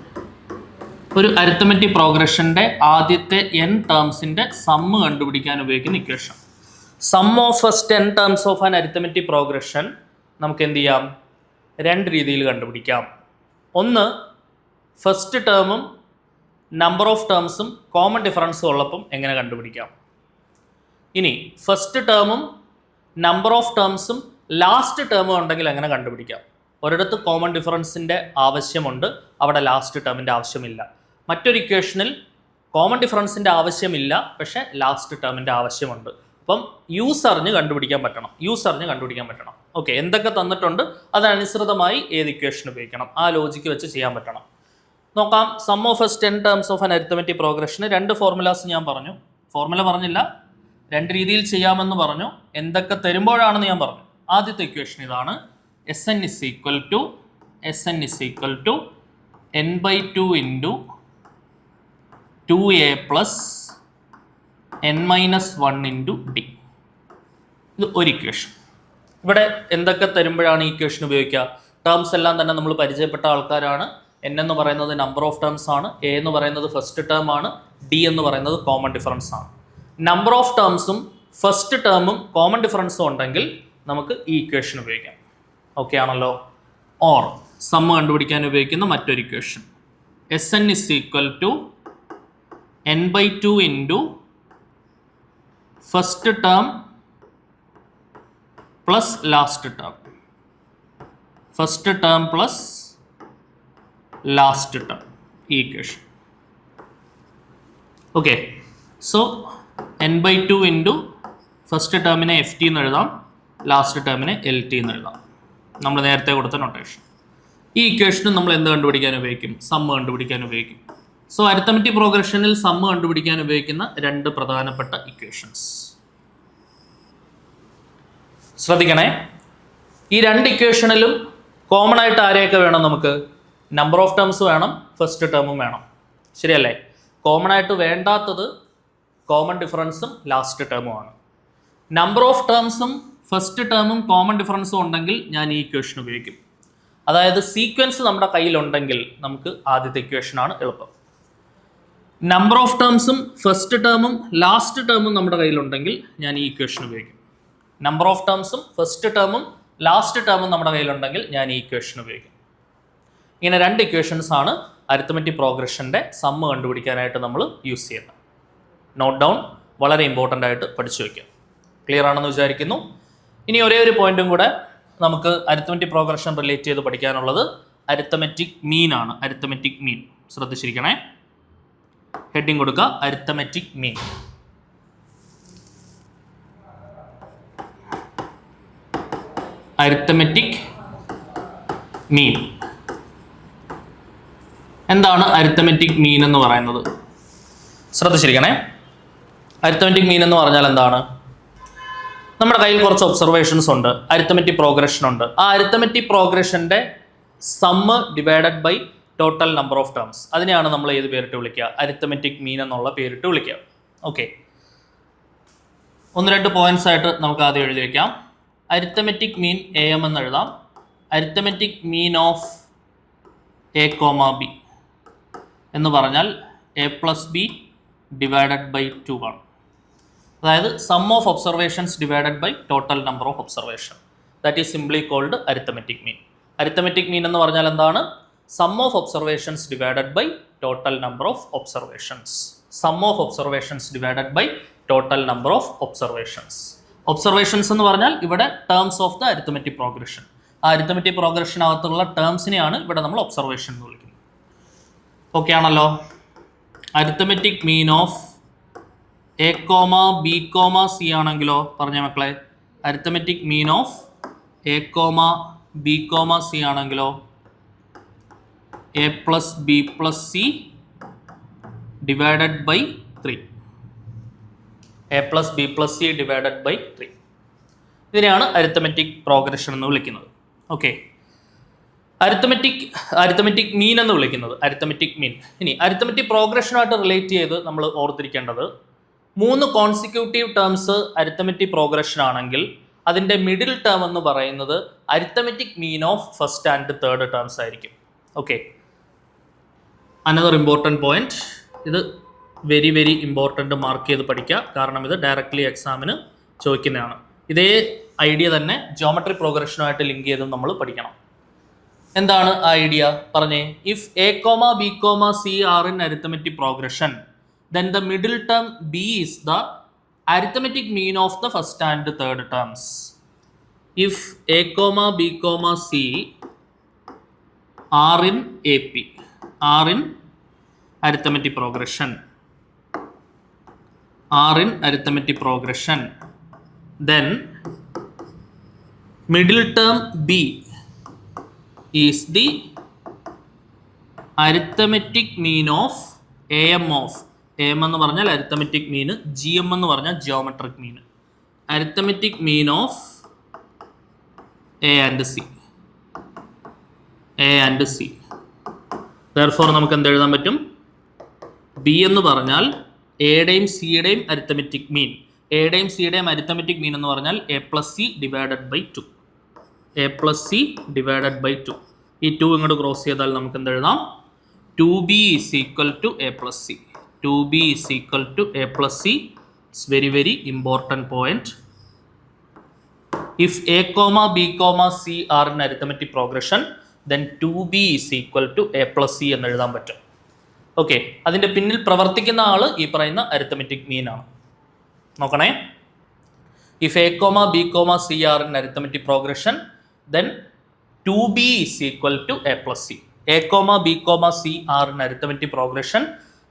ഒരു arithmetic പ്രോഗ്രഷൻ്റെ ആദ്യത്തെ n ടേംസിൻ്റെ sum കണ്ടുപിടിക്കാൻ ഉപയോഗിക്കുന്ന equation. Sum of first n terms of an arithmetic progression നമുക്ക് എന്ത് ചെയ്യാം? 2 രീതിയിൽ കണ്ടുപിടിക്കാം. ഒന്ന്, ഫസ്റ്റ് ടേമും നമ്പർ ഓഫ് ടേംസും കോമൺ ഡിഫറൻസും ഉള്ളപ്പം എങ്ങനെ കണ്ടുപിടിക്കാം. ഇനി ഫസ്റ്റ് ടേമും നമ്പർ ഓഫ് ടേംസും ലാസ്റ്റ് ടേമും ഉണ്ടെങ്കിൽ എങ്ങനെ കണ്ടുപിടിക്കാം. ഒരിടത്ത് കോമൺ ഡിഫറൻസിൻ്റെ ആവശ്യമുണ്ട്, അവിടെ ലാസ്റ്റ് ടേമിൻ്റെ ആവശ്യമില്ല. മറ്റൊരു ഇക്വേഷനിൽ കോമൺ ഡിഫറൻസിൻ്റെ ആവശ്യമില്ല, പക്ഷേ ലാസ്റ്റ് ടേമിൻ്റെ ആവശ്യമുണ്ട്. അപ്പം യൂസ് അറിഞ്ഞ് കണ്ടുപിടിക്കാൻ പറ്റണം. ഓക്കെ, എന്തൊക്കെ തന്നിട്ടുണ്ട് അതനുസൃതമായി ഏത് ഇക്വേഷൻ ഉപയോഗിക്കണം, ആ ലോജിക്ക് വെച്ച് ചെയ്യാൻ പറ്റണം. നോക്കാം. Sum of first n terms of an arithmetic പ്രോഗ്രഷന് 2 ഫോർമുലാസ് ഞാൻ പറഞ്ഞു. ഫോർമുല പറഞ്ഞില്ല, 2 രീതിയിൽ ചെയ്യാമെന്ന് പറഞ്ഞു. എന്തൊക്കെ തരുമ്പോഴാണെന്ന് ഞാൻ പറഞ്ഞു. ആദ്യത്തെ ഇക്വേഷൻ ഇതാണ്. Sn is equal to n/2 into 2a plus n-1 into d. ഇത് ഒരു ഇക്വേഷൻ. ഇവിടെ എന്തൊക്കെ തരുമ്പോഴാണ് ഈ ഇക്വേഷൻ ഉപയോഗിക്കുക? ടേംസ് എല്ലാം തന്നെ നമ്മൾ പരിചയപ്പെട്ട ആൾക്കാരാണ്. n എന്ന് പറയുന്നത് നമ്പർ ഓഫ് ടേംസ് ആണ്, a എന്ന് പറയുന്നത് ഫസ്റ്റ് ടേം ആണ്, d എന്ന് പറയുന്നത് കോമൺ ഡിഫറൻസ് ആണ്. നമ്പർ ഓഫ് ടേംസും ഫസ്റ്റ് ടേമും കോമൺ ഡിഫറൻസും ഉണ്ടെങ്കിൽ നമുക്ക് ഈ ഇക്വേഷൻ ഉപയോഗിക്കാം. ഓക്കെ ആണല്ലോ. ഓർ സമ്മ് കണ്ടുപിടിക്കാൻ ഉപയോഗിക്കുന്ന മറ്റൊരു equation. Sn is equal to n/2 into first term plus last term. First term plus last term, ഈ equation. Okay, so n/2 into first ടേമിനെ ft എന്ന് എഴുതാം, ലാസ്റ്റ് ടേമിനെ lt എന്ന് എഴുതാം. നമ്മൾ നേരത്തെ കൊടുത്ത നൊട്ടേഷൻ. ഈ ഇക്വേഷനും നമ്മൾ എന്ത് കണ്ടുപിടിക്കാൻ ഉപയോഗിക്കും? സമ്മ് കണ്ടുപിടിക്കാൻ ഉപയോഗിക്കും. സോ അരിത്തമെറ്റിക് പ്രോഗ്രഷനിൽ സമ്മ് കണ്ടുപിടിക്കാൻ ഉപയോഗിക്കുന്ന 2 പ്രധാനപ്പെട്ട ഇക്വേഷൻസ് ശ്രദ്ധിക്കണേ. ഈ 2 ഇക്വേഷനിലും കോമൺ ആയിട്ട് ആരെയൊക്കെ വേണം നമുക്ക്? നമ്പർ ഓഫ് ടേംസ് വേണം, ഫസ്റ്റ് ടേമും വേണം. ശരിയല്ലേ? കോമൺ ആയിട്ട് വേണ്ടാത്തത് കോമൺ ഡിഫറൻസും ലാസ്റ്റ് ടേമുമാണ്. നമ്പർ ഓഫ് ടേംസും ഫസ്റ്റ് ടേമും കോമൺ ഡിഫറൻസും ഉണ്ടെങ്കിൽ ഞാൻ ഈ ഇക്വേഷൻ ഉപയോഗിക്കും. അതായത് സീക്വൻസ് നമ്മുടെ കയ്യിലുണ്ടെങ്കിൽ നമുക്ക് ആദ്യത്തെ ഇക്വേഷനാണ് എളുപ്പം. നമ്പർ ഓഫ് ടേംസും ഫസ്റ്റ് ടേമും ലാസ്റ്റ് ടേമും നമ്മുടെ കയ്യിലുണ്ടെങ്കിൽ ഞാൻ ഈ ഇക്വേഷൻ ഉപയോഗിക്കും. നമ്പർ ഓഫ് ടേംസും ഫസ്റ്റ് ടേമും ലാസ്റ്റ് ടേമും നമ്മുടെ കയ്യിലുണ്ടെങ്കിൽ ഞാൻ ഈ ഇക്വേഷൻ ഉപയോഗിക്കും. ഇങ്ങനെ 2 ഇക്വേഷൻസ് ആണ് അരിത്തമെറ്റിക് പ്രോഗ്രഷൻ്റെ സമ്മ് കണ്ടുപിടിക്കാനായിട്ട് നമ്മൾ യൂസ് ചെയ്യുന്നത്. നോട്ട് ഡൗൺ, വളരെ ഇമ്പോർട്ടൻ്റ് ആയിട്ട് പഠിച്ചു വയ്ക്കുക. ക്ലിയർ ആണെന്ന് വിചാരിക്കുന്നു. ഇനി ഒരേ ഒരു പോയിന്റും കൂടെ നമുക്ക് അരിത്തമെറ്റിക് പ്രോഗ്രഷൻ റിലേറ്റ് ചെയ്ത് പഠിക്കാനുള്ളത് അരിത്തമെറ്റിക് മീൻ ആണ്. അരിത്തമെറ്റിക് മീൻ ശ്രദ്ധിച്ചിരിക്കണേ. ഹെഡിങ് കൊടുക്കുക, അരിത്തമെറ്റിക് മീൻ. Arithmetic mean. എന്താണ് അരിത്തമെറ്റിക് മീൻ എന്ന് പറയുന്നത്? ശ്രദ്ധിച്ചിരിക്കണേ. അരിത്തമെറ്റിക് മീൻ എന്ന് പറഞ്ഞാൽ എന്താണ്? നമ്മുടെ കയ്യിൽ കുറച്ച് ഒബ്സർവേഷൻസ് ഉണ്ട്, അരിത്തമെറ്റിക് പ്രോഗ്രഷൻ ഉണ്ട്. ആ അരിത്തമെറ്റിക് പ്രോഗ്രഷൻ്റെ sum divided by total number of terms, അതിനെയാണ് നമ്മൾ ഏത് പേരിട്ട് വിളിക്കുക? അരിത്തമെറ്റിക് മീൻ എന്നുള്ള പേരിട്ട് വിളിക്കുക. ഓക്കെ, 1-2 പോയിന്റ്സ് ആയിട്ട് നമുക്ക് ആദ്യം എഴുതി വയ്ക്കാം. അരിത്തമെറ്റിക് മീൻ AM എന്ന് എഴുതാം. Arithmetic mean of A, B എന്ന് പറഞ്ഞാൽ A+B ഡിവൈഡഡ് ബൈ 2 ആണ്. അതായത് sum of observations divided by total number of observation. That is simply called arithmetic mean. Arithmetic mean എന്ന് പറഞ്ഞാൽ എന്താണ്? Sum of observations divided by total number of observations. Sum of observations divided by total number of observations. Observations എന്ന് പറഞ്ഞാൽ ഇവിടെ terms of the arithmetic progression. ആ arithmetic പ്രോഗ്രഷനകത്തുള്ള ടേംസിനെയാണ് ഇവിടെ നമ്മൾ ഒബ്സർവേഷൻ എന്ന് വിളിക്കുന്നത്. ഓക്കെ ആണല്ലോ. Arithmetic mean of A, B, C ആണെങ്കിലോ പറഞ്ഞ മക്കളെ, arithmetic mean of A, B, C ആണെങ്കിലോ A+B+C divided by 3. A+B+C divided by 3. ഇതിനെയാണ് അരിത്തമെറ്റിക് പ്രോഗ്രഷൻ എന്ന് വിളിക്കുന്നത്. ഓക്കെ, അരിത്തമെറ്റിക് മീൻ എന്ന് വിളിക്കുന്നത് അരിത്തമെറ്റിക് മീൻ. ഇനി അരിത്തമെറ്റിക് പ്രോഗ്രഷനായിട്ട് റിലേറ്റ് ചെയ്ത് നമ്മൾ ഓർത്തിരിക്കേണ്ടത് 3 കോൺസിക്യൂട്ടീവ് ടേംസ് അരിത്തമെറ്റിക് പ്രോഗ്രഷൻ ആണെങ്കിൽ അതിൻ്റെ മിഡിൽ ടേം എന്ന് പറയുന്നത് arithmetic mean of first and third terms ആയിരിക്കും. Okay, another important point. ഇത് വെരി വെരി ഇമ്പോർട്ടൻ്റ്, മാർക്ക് ചെയ്ത് പഠിക്കുക. കാരണം ഇത് ഡയറക്റ്റ്ലി എക്സാമിന് ചോദിക്കുന്നതാണ്. ഇതേ ഐഡിയ തന്നെ ജോമെട്രി പ്രോഗ്രഷനുമായിട്ട് ലിങ്ക് ചെയ്തും നമ്മൾ പഠിക്കണം. എന്താണ് ആ ഐഡിയ പറഞ്ഞേ? If A, B, C are in arithmetic progression, then the middle term B is the arithmetic mean of the first and third terms. If A, B, C are in AP, are in arithmetic progression, then middle term B is the arithmetic mean of AM of AM എന്ന് പറഞ്ഞാൽ arithmetic mean, GM എന്ന് പറഞ്ഞാൽ geometric mean. Arithmetic mean of A and C. Therefore നമുക്ക് എന്ത് എഴുതാൻ പറ്റും? B എന്ന് പറഞ്ഞാൽ എയുടെയും സിയുടെയും അരിത്തമെറ്റിക് മീൻ. എയുടെയും സിയുടെയും അരിത്തമെറ്റിക് മീൻ എന്ന് പറഞ്ഞാൽ A+C divided by 2. A+C divided by 2. ഈ 2 ഇങ്ങോട്ട് ക്രോസ് ചെയ്താൽ നമുക്ക് എന്ത് എഴുതാം? 2B is equal to A+C. 2B is equal to A+C. It's very very important point. If A, B, C are in arithmetic progression, then 2B is equal to A+C എന്ന് എഴുതാൻ പറ്റും. Okay, അതിൻ്റെ പിന്നിൽ പ്രവർത്തിക്കുന്ന ആൾ ഈ പറയുന്ന അരിത്തമെറ്റിക് മീൻ ആണ്. നോക്കണേ. If A, B, C are in arithmetic progression, then 2B is equal to A+C. A, B, C are in arithmetic progression,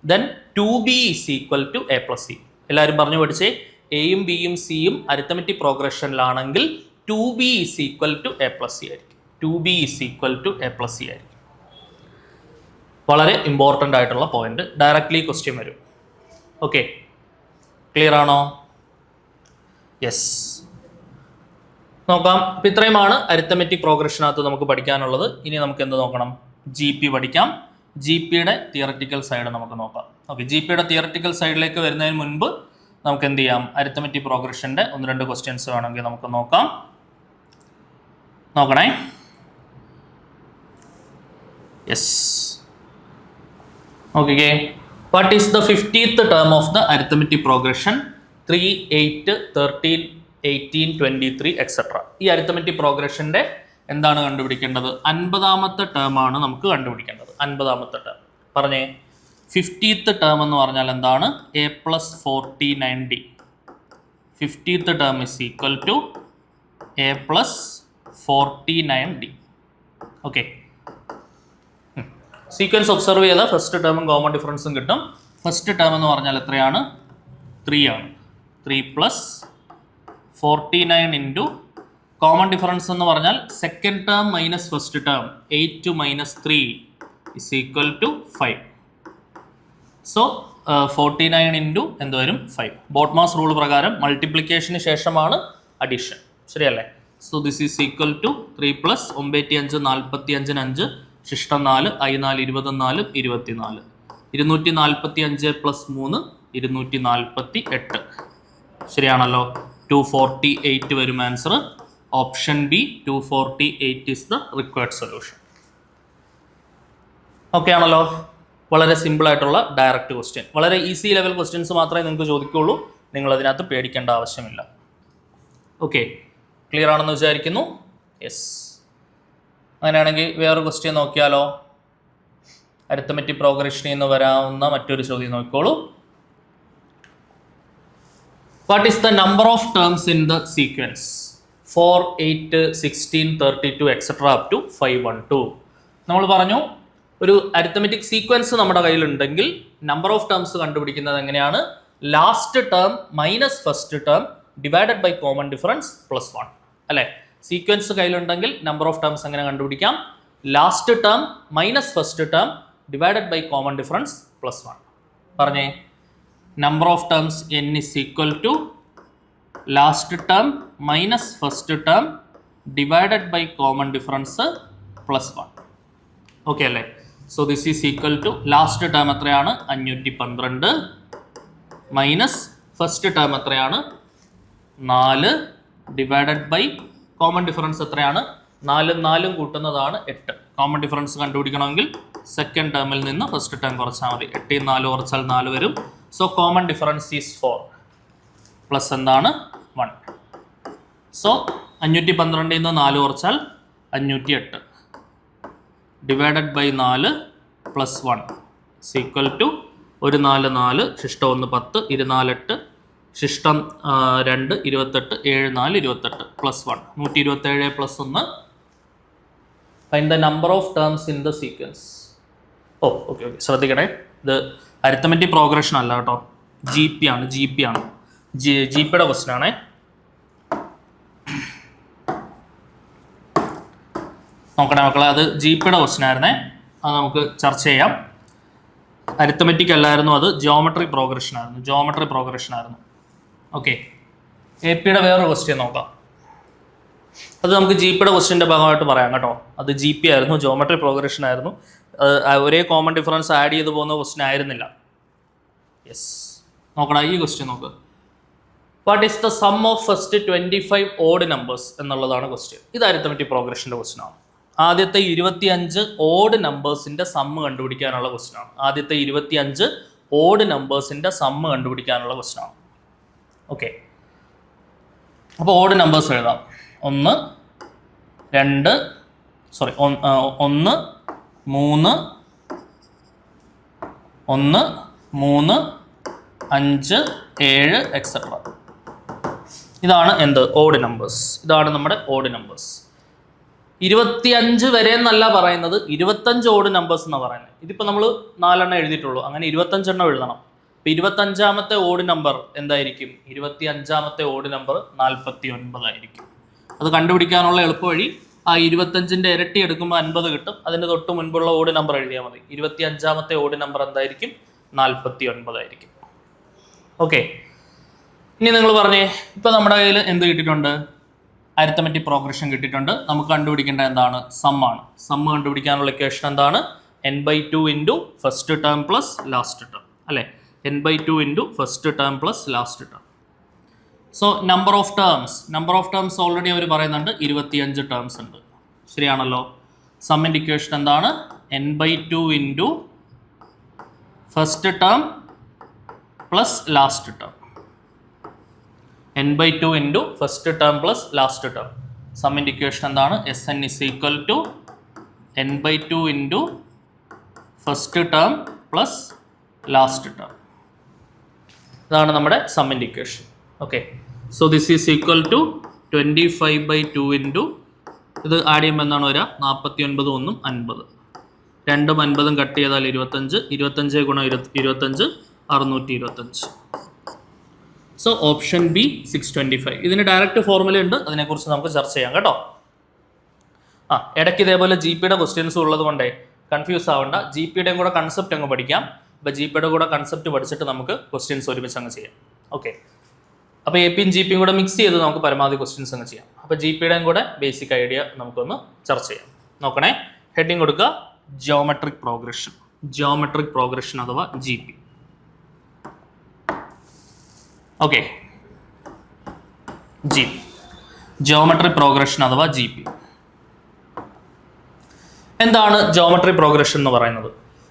then 2B is equal to A+C. എല്ലാവരും പറഞ്ഞു പഠിച്ചേ. എയും ബിയും സിയും arithmetic പ്രോഗ്രഷനിലാണെങ്കിൽ 2B is equal to A+C ആയിരിക്കും. 2B is equal to A+C ആയിരിക്കും. വളരെ important ആയിട്ടുള്ള പോയിന്റ്. ഡയറക്റ്റ്ലി ക്വസ്റ്റ്യൻ വരും. ഓക്കെ, ക്ലിയർ ആണോ? യെസ്. നോക്കാം. അപ്പം ഇത്രയുമാണ് അരിത്തമെറ്റിക് പ്രോഗ്രഷനകത്ത് നമുക്ക് പഠിക്കാനുള്ളത്. ഇനി നമുക്ക് എന്ത് നോക്കണം? GP പഠിക്കാം. GPയുടെ തിയററ്റിക്കൽ സൈഡ് നമുക്ക് നോക്കാം. ഓക്കെ, GPയുടെ തിയററ്റിക്കൽ സൈഡിലേക്ക് വരുന്നതിന് മുൻപ് നമുക്ക് എന്ത് ചെയ്യാം? അരിത്തമെറ്റിക് പ്രോഗ്രഷൻ്റെ 1-2 ക്വസ്റ്റ്യൻസ് വേണമെങ്കിൽ നമുക്ക് നോക്കാം. നോക്കണേ. Yes. Okay, what is the 50th term of the arithmetic progression? 3, 8, 13, 18, 23 etcetera. ഈ അരിത്തമെറ്റിക് പ്രോഗ്രഷൻ്റെ എന്താണ് കണ്ടുപിടിക്കേണ്ടത്? 50ാമത്തെ ടേം ആണ് നമുക്ക് കണ്ടുപിടിക്കേണ്ടത്. 50ാമത്തെ ടേം പറഞ്ഞേ. 50th ടേം എന്ന് പറഞ്ഞാൽ എന്താണ്? A+49D. 50th term is equal to a plus 49d. Okay, sequence observe ചെയ്താൽ ഫസ്റ്റ് ടേമും കോമൺ ഡിഫറൻസും കിട്ടും. ഫസ്റ്റ് ടേം എന്ന് പറഞ്ഞാൽ എത്രയാണ്? 3 ആണ്. 3 പ്ലസ് 49 ഇൻറ്റു കോമൺ ഡിഫറൻസ് എന്ന് പറഞ്ഞാൽ second term minus first term 8 minus 3 is equal to 5. So 49 into എന്ത് വരും? 5. ബോട്ട്മാസ് റൂൾ പ്രകാരം മൾട്ടിപ്ലിക്കേഷന് ശേഷമാണ് അഡീഷൻ, ശരിയല്ലേ? So this is equal to 3 plus 95 45 5 ശിഷ്ടം 4 I4 24 24 245 പ്ലസ് 3 248. ശരിയാണല്ലോ? 248 വരും answer. Option B 248 is the required solution. Okay ആണല്ലോ? വളരെ സിമ്പിൾ ആയിട്ടുള്ള ഡയറക്റ്റ് ക്വസ്റ്റ്യൻ. വളരെ ഈസി ലെവൽ ക്വസ്റ്റ്യൻസ് മാത്രമേ നിങ്ങൾക്ക് ചോദിക്കുള്ളൂ. നിങ്ങൾ അതിനകത്ത് പേടിക്കേണ്ട ആവശ്യമില്ല. ഓക്കെ, ക്ലിയർ ആണെന്ന് വിചാരിക്കുന്നു. യെസ്, അങ്ങനെയാണെങ്കിൽ വേറൊരു ക്വസ്റ്റ്യൻ നോക്കിയാലോ? അരിത്തമെറ്റിക് പ്രോഗ്രഷനിൽ നിന്ന് വരാവുന്ന മറ്റൊരു ചോദ്യം നോക്കിക്കോളൂ. What is the number of terms in the sequence 4, 8, 16, 32 etcetera up to 512? നമ്മൾ പറഞ്ഞു ഒരു അരിത്തമെറ്റിക് സീക്വൻസ് നമ്മുടെ കയ്യിലുണ്ടെങ്കിൽ നമ്പർ ഓഫ് ടേംസ് കണ്ടുപിടിക്കുന്നത് എങ്ങനെയാണ്? Last term minus first term divided by common difference plus 1, അല്ലേ? സീക്വൻസ് കയ്യിലുണ്ടെങ്കിൽ നമ്പർ ഓഫ് ടേംസ് എങ്ങനെ കണ്ടുപിടിക്കാം? Last term minus first term divided by common difference plus 1. പറഞ്ഞേ, number of terms n is equal to last term minus first term divided by common difference plus 1. Okay അല്ലേ? So this is equal to last term എത്രയാണ്? 512 minus first term എത്രയാണ്? 4 divided by common difference എത്രയാണ്? 4ഉം 4ഉം കൂട്ടുന്നതാണ് 8. Common difference കണ്ടുപിടിക്കണമെങ്കിൽ second ടേമിൽ നിന്ന് first term കുറച്ചാൽ മതി. 8 4 കുറച്ചാൽ 4 വരും. So common difference is 4 plus എന്താണ്? 1. സോ 512 നിന്ന് 4 കുറച്ചാൽ 508 divided by 4 plus 1 equal to 1 4 4 ശിഷ്ടം 1 10 24 8 ശിഷ്ടം 2 28 7 4 28 plus 1 127 plus 1. Find the number of terms in the sequence. Okay, ശ്രദ്ധിക്കണേ, ഇത് അരിത്തമെറ്റിക് പ്രോഗ്രഷൻ അല്ല കേട്ടോ, ജി പി ആണ്. ജി പിയുടെ ക്വസ്റ്റൻ ആണേ. നോക്കണേ മക്കളെ, അത് ജി പിയുടെ ക്വസ്റ്റൻ ആയിരുന്നേ. അത് നമുക്ക് ചർച്ച ചെയ്യാം. അരിത്തമെറ്റിക് അല്ലായിരുന്നു, അത് ജിയോമെട്രി പ്രോഗ്രഷൻ ആയിരുന്നു. ഓക്കെ, എ പിയുടെ വേറൊരു ക്വസ്റ്റ്യൻ നോക്കാം. അത് നമുക്ക് ജി പിയുടെ ക്വസ്റ്റ്യൻ്റെ ഭാഗമായിട്ട് പറയാം കേട്ടോ. അത് ജി പി ആയിരുന്നു, ജിയോമെട്രി പ്രോഗ്രഷൻ ആയിരുന്നു. ഒരേ കോമൺ ഡിഫറൻസ് ആഡ് ചെയ്ത് പോകുന്ന ക്വസ്റ്റ്യൻ ആയിരുന്നില്ല. യെസ്, നോക്കണം ഈ ക്വസ്റ്റ്യൻ നോക്ക്. What is the sum of first 25 odd numbers എന്നുള്ളതാണ് ക്വസ്റ്റ്യൻ. ഇത് അരിത്തമെറ്റിക് പ്രോഗ്രഷൻ്റെ ക്വസ്റ്റ്യൻ ആണ്. ആദ്യത്തെ 25 ഓഡ് നമ്പേഴ്സിൻ്റെ സമ്മ് കണ്ടുപിടിക്കാനുള്ള ക്വസ്റ്റ്യൻ ആണ്. ആദ്യത്തെ 25 ഓഡ് നമ്പേഴ്സിൻ്റെ സമ്മ് കണ്ടുപിടിക്കാനുള്ള ക്വസ്റ്റ്യൻ ആണ്. ഓക്കെ, അപ്പോൾ ഓഡ് നമ്പേഴ്സ് എഴുതാം. 1 3 1 3 5 7 എക്സെട്ര. ഇതാണ് എന്ത്? Odd numbers. ഇതാണ് നമ്മുടെ ഓഡ് നമ്പേഴ്സ്. 25 വരെ എന്നല്ല പറയുന്നത്, 25 ഓഡ് നമ്പേഴ്സ് എന്നാണ് പറയുന്നത്. ഇതിപ്പോൾ നമ്മൾ 4 എണ്ണം എഴുതിയിട്ടുള്ളൂ, അങ്ങനെ 25 എണ്ണം എഴുതണം. അപ്പോൾ 25ാമത്തെ ഓഡ് നമ്പർ എന്തായിരിക്കും? 25ാമത്തെ ഓഡ് നമ്പർ 49 ആയിരിക്കും. അത് കണ്ടുപിടിക്കാനുള്ള എളുപ്പവഴി, ആ 25ൻ്റെ ഇരട്ടി എടുക്കുമ്പോൾ 50 കിട്ടും. അതിന് തൊട്ട് മുൻപുള്ള ഓഡ് നമ്പർ എഴുതിയാൽ മതി. 25ാമത്തെ ഓഡ് നമ്പർ എന്തായിരിക്കും? 49 ആയിരിക്കും. ഓക്കെ, ഇനി നിങ്ങൾ പറഞ്ഞേ, ഇപ്പോൾ നമ്മുടെ കയ്യിൽ എന്ത് കിട്ടിയിട്ടുണ്ട്? അരിത്തമെറ്റിക് പ്രോഗ്രഷൻ കിട്ടിയിട്ടുണ്ട്. നമുക്ക് കണ്ടുപിടിക്കേണ്ട എന്താണ്? സമ്മാണ്. സമ്മ് കണ്ടുപിടിക്കാനുള്ള ഇക്വേഷൻ എന്താണ്? n/2 into first term plus last term, അല്ലേ? n/2 into first term plus last term. So number of terms already അവർ പറയുന്നുണ്ട് 25 ടേംസ് ഉണ്ട്. ശരിയാണല്ലോ? സമ്മിൻ്റെ ഇക്വേഷൻ എന്താണ്? n/2 into first term plus last term. n/2 into first term plus last term. സമ്മിൻ്റെ equation എന്താണ്? Sn is equal to n/2 into first term plus last term. ഇതാണ് നമ്മുടെ സമ്മിൻ്റെ equation. Okay, so this is equal to 25/2 into ഇത് add ചെയ്യുമ്പോൾ എന്താണ് വരിക 49 1 50 2ഉം 50ഉം cut ചെയ്താൽ 25 25 ഗുണം 25 625. So option B 625. ഇതിന് ഡയറക്റ്റ് ഫോർമുല ഉണ്ട്, അതിനെക്കുറിച്ച് നമുക്ക് ചർച്ച ചെയ്യാം കേട്ടോ. ഇടയ്ക്ക് ഇതേപോലെ ജി പിയുടെ ക്വസ്റ്റ്യൻസ് ഉള്ളത് കൊണ്ടേ കൺഫ്യൂസ് ആവണ്ട. ജി പിയുടെയും കൂടെ കൺസെപ്റ്റ് അങ്ങ് പഠിക്കാം. അപ്പോൾ ജി പിയുടെ കൂടെ കൺസെപ്റ്റ് പഠിച്ചിട്ട് നമുക്ക് ക്വസ്റ്റ്യൻസ് ഒരുമിച്ച് അങ്ങ് ചെയ്യാം. ഓക്കെ, അപ്പോൾ എ പിയും ജി പിയും കൂടെ മിക്സ് ചെയ്ത് നമുക്ക് പരമാവധി ക്വസ്റ്റ്യൻസ് അങ്ങ് ചെയ്യാം. അപ്പോൾ ജി പിയുടെയും കൂടെ ബേസിക് ഐഡിയ നമുക്കൊന്ന് ചർച്ച ചെയ്യാം. നോക്കണേ, ഹെഡിങ് കൊടുക്കുക ജിയോമെട്രിക് പ്രോഗ്രഷൻ. ജിയോമെട്രിക് പ്രോഗ്രഷൻ അഥവാ G P. Okay, G P geometric progression അഥവാ ജി പി. എന്താണ് ജിയോമെട്രി പ്രോഗ്രഷൻ എന്ന് പറയുന്നത്?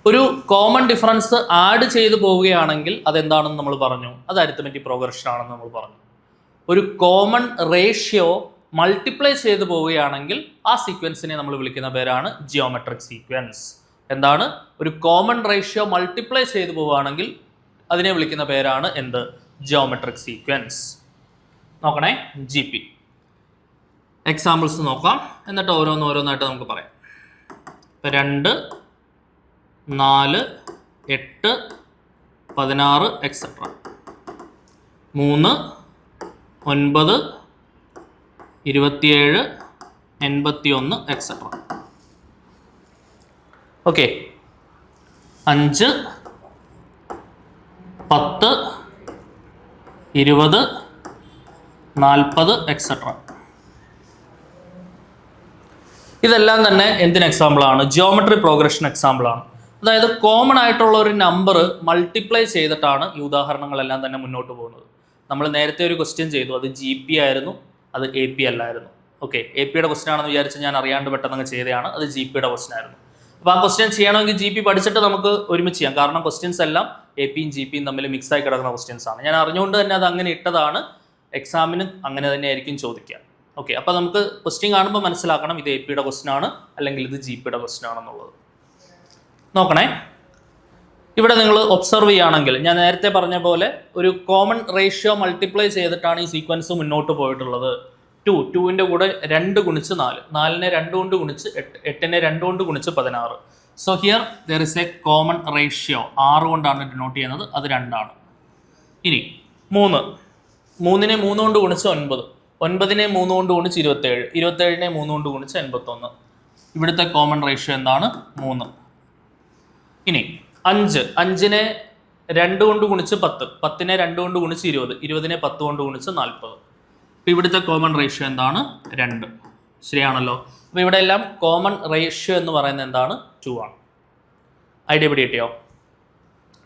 ഒരു കോമൺ ഡിഫറൻസ് ആഡ് ചെയ്തു പോവുകയാണെങ്കിൽ അതെന്താണെന്ന് നമ്മൾ പറഞ്ഞു, അത് അരിത്തമെറ്റിക് പ്രോഗ്രഷൻ ആണെന്ന് നമ്മൾ പറഞ്ഞു. ഒരു കോമൺ റേഷ്യോ മൾട്ടിപ്ലൈ ചെയ്തു പോവുകയാണെങ്കിൽ ആ സീക്വൻസിനെ നമ്മൾ വിളിക്കുന്ന പേരാണ് ജിയോമെട്രിക് സീക്വൻസ്. എന്താണ്? ഒരു കോമൺ റേഷ്യോ മൾട്ടിപ്ലൈ ചെയ്തു പോവുകയാണെങ്കിൽ അതിനെ വിളിക്കുന്ന പേരാണ് എന്ത്? Geometric sequence. നോക്കണേ, ജി പി എക്സാമ്പിൾസ് നോക്കാം, എന്നിട്ട് ഓരോന്നായിട്ട് നമുക്ക് പറയാം. 2, 4, 8, 16 എക്സെട്ര. 3, 9, 27, 81 എക്സെട്ര. Okay, 5, 10, 20, 40 etcetera. ഇതെല്ലാം തന്നെ എന്തിന് എക്സാമ്പിളാണ്? ജിയോമെട്രി പ്രോഗ്രഷൻ എക്സാമ്പിളാണ്. അതായത് കോമൺ ആയിട്ടുള്ള ഒരു നമ്പർ മൾട്ടിപ്ലൈ ചെയ്തിട്ടാണ് ഈ ഉദാഹരണങ്ങളെല്ലാം തന്നെ മുന്നോട്ട് പോകുന്നത്. നമ്മൾ നേരത്തെ ഒരു ക്വസ്റ്റ്യൻ ചെയ്തു, അത് ജി പി ആയിരുന്നു, അത് എ പി അല്ലായിരുന്നു. ഓക്കെ, എ പിയുടെ ക്വസ്റ്റ്യൻ ആണെന്ന് വിചാരിച്ച് ഞാൻ അറിയാണ്ട് പെട്ടെന്ന് ചെയ്തതാണ്, അത് ജി പിയുടെ ക്വസ്റ്റ്യൻ ആയിരുന്നു. അപ്പോൾ ആ ക്വസ്റ്റ്യൻ ചെയ്യണമെങ്കിൽ ജി പി പഠിച്ചിട്ട് നമുക്ക് ഒരുമിച്ച് ചെയ്യാം. കാരണം ക്വസ്റ്റ്യൻസ് എല്ലാം എ പിയും ജി പിയും തമ്മിൽ മിക്സ് ആയി കിടക്കുന്ന ക്വസ്റ്റ്യൻസ് ആണ്. ഞാൻ അറിഞ്ഞുകൊണ്ട് തന്നെ അത് അങ്ങനെ ഇട്ടതാണ്. എക്സാമിന് അങ്ങനെ തന്നെ ആയിരിക്കും ചോദിക്കുക. ഓക്കെ, അപ്പോൾ നമുക്ക് ക്വസ്റ്റ്യൻ കാണുമ്പോൾ മനസ്സിലാക്കണം ഇത് എ പിയുടെ ക്വസ്റ്റ്യൻ ആണ് അല്ലെങ്കിൽ ഇത് ജി പിയുടെ ക്വസ്റ്റ്യൻ ആണെന്നുള്ളത്. നോക്കണേ, ഇവിടെ നിങ്ങൾ ഒബ്സർവ് ചെയ്യുകയാണെങ്കിൽ ഞാൻ നേരത്തെ പറഞ്ഞ പോലെ ഒരു കോമൺ റേഷ്യോ മൾട്ടിപ്ലൈ ചെയ്തിട്ടാണ് ഈ സീക്വൻസ് മുന്നോട്ട് പോയിട്ടുള്ളത്. 2ന്റെ കൂടെ 2 ഗുണിച്ച് 4, 4നെ 2 കൊണ്ട് ഗുണിച്ച് 8, 8നെ 2 കൊണ്ട് ഗുണിച്ച് 16. So here there is A common ratio. 6 കൊണ്ടാണ് ഡിനോട്ട് ചെയ്യുന്നത്, അത് 2 ആണ്. ഇനി 3, 3നെ 3 കൊണ്ട് ഗുണിച്ച് 9, 9നെ 3 കൊണ്ട് ഗുണിച്ച് 27, 27നെ 3 കൊണ്ട് ഗുണിച്ച് 81. ഇവിടുത്തെ കോമൺ റേഷ്യോ എന്താണ്? 3. ഇനി 5, 5നെ 2 കൊണ്ട് ഗുണിച്ച് 10, 10നെ 2 കൊണ്ട് ഗുണിച്ച് 20, 20നെ 10 കൊണ്ട് ഗുണിച്ച് 40. അപ്പോൾ ഇവിടുത്തെ കോമൺ റേഷ്യോ എന്താണ്? 2. ശരിയാണല്ലോ. അപ്പോൾ ഇവിടെ എല്ലാം കോമൺ റേഷ്യോ എന്ന് പറയുന്നത് എന്താണ്? 2 ആണ്. ഐഡിയ പിടി കിട്ടിയോ?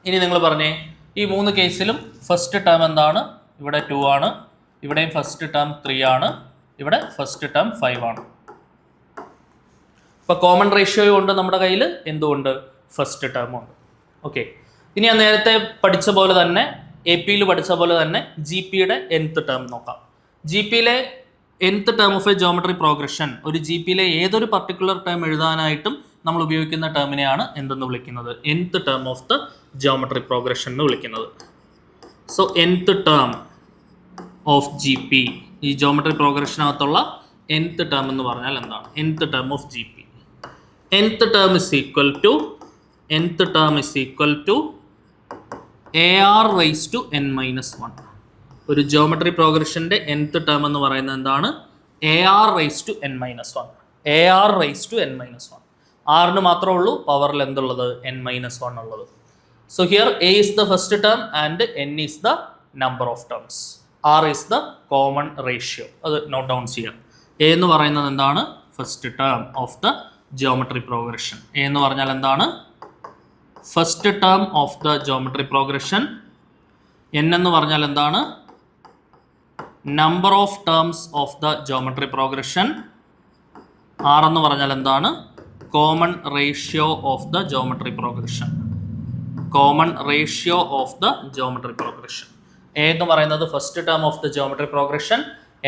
ഇനി നിങ്ങൾ പറഞ്ഞേ, ഈ 3 കേസിലും ഫസ്റ്റ് ടേം എന്താണ്? ഇവിടെ 2 ആണ്, ഇവിടെയും ഫസ്റ്റ് ടേം 3 ആണ്, ഇവിടെ ഫസ്റ്റ് ടേം 5 ആണ്. ഇപ്പോൾ കോമൺ റേഷ്യോ കൊണ്ട് നമ്മുടെ കയ്യിൽ എന്തുകൊണ്ട്? ഫസ്റ്റ് ടേം ഉണ്ട്. ഓക്കെ, ഇനി ഞാൻ നേരത്തെ പഠിച്ച പോലെ തന്നെ എ പിയിൽ പഠിച്ച പോലെ തന്നെ ജി പിയുടെ nth ടേം നോക്കാം. ജി പിയിലെ nth term of a geometry progression, ഒരു ജി പിയിലെ ഏതൊരു പർട്ടിക്കുലർ ടേം എഴുതാനായിട്ടും നമ്മൾ ഉപയോഗിക്കുന്ന ടേമിനെയാണ് എന്തെന്ന് വിളിക്കുന്നത്? nth term of the geometry progression എന്ന് വിളിക്കുന്നത്. So nth term of G P, ഈ ജിയോമെട്രി പ്രോഗ്രഷനകത്തുള്ള nth ടേം എന്ന് പറഞ്ഞാൽ എന്താണ്? nth term of G P. nth term is equal to AR raise to n-1. ഒരു ജിയോമെട്രി പ്രോഗ്രഷന്റെ nth ടേം എന്ന് പറയുന്നത് എന്താണ്? AR raise to n-1. AR raise to n-1. ആറിന് മാത്രമേ ഉള്ളൂ പവറിൽ എന്തുള്ളത്? n-1 ഉള്ളത്. So here A is the first term and n is the number of terms. R is the common ratio. അത് നോട്ട് ഡൗൺ ചെയ്യാം. A എന്ന് പറയുന്നത് എന്താണ്? First term of the geometry progression. A എന്ന് പറഞ്ഞാൽ എന്താണ്? First term of the geometry progression. n എന്ന് പറഞ്ഞാൽ എന്താണ്? Number of terms of the geometry progression. R എന്ന് പറഞ്ഞാൽ എന്താണ്? Common ratio of the geometry progression. Common ratio of the geometry progression. A എന്ന് പറയുന്നത് first term of the geometry progression,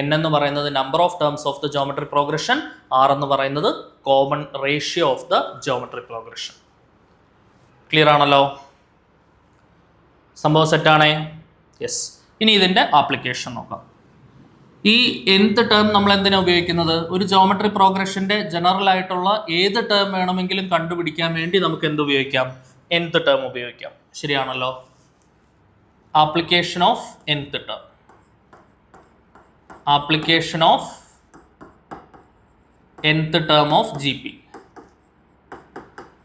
n എന്ന് പറയുന്നത് number of terms of the geometry progression, R എന്ന് പറയുന്നത് common ratio of the geometry progression. Clear ആണല്ലോ? സംഭവം സെറ്റാണേ? Yes. ഇനി ഇതിൻ്റെ ആപ്ലിക്കേഷൻ നോക്കാം. ഈ nth ടേം നമ്മൾ എന്തിനാണ് ഉപയോഗിക്കുന്നത്? ഒരു ജോമെട്രി പ്രോഗ്രഷന്റെ ജനറൽ ആയിട്ടുള്ള ഏത് ടേം വേണമെങ്കിലും കണ്ടുപിടിക്കാൻ വേണ്ടി നമുക്ക് എന്ത് ഉപയോഗിക്കാം? nth ടേം ഉപയോഗിക്കാം. ശരിയാണല്ലോ. Application of nth term. Application of nth term of GP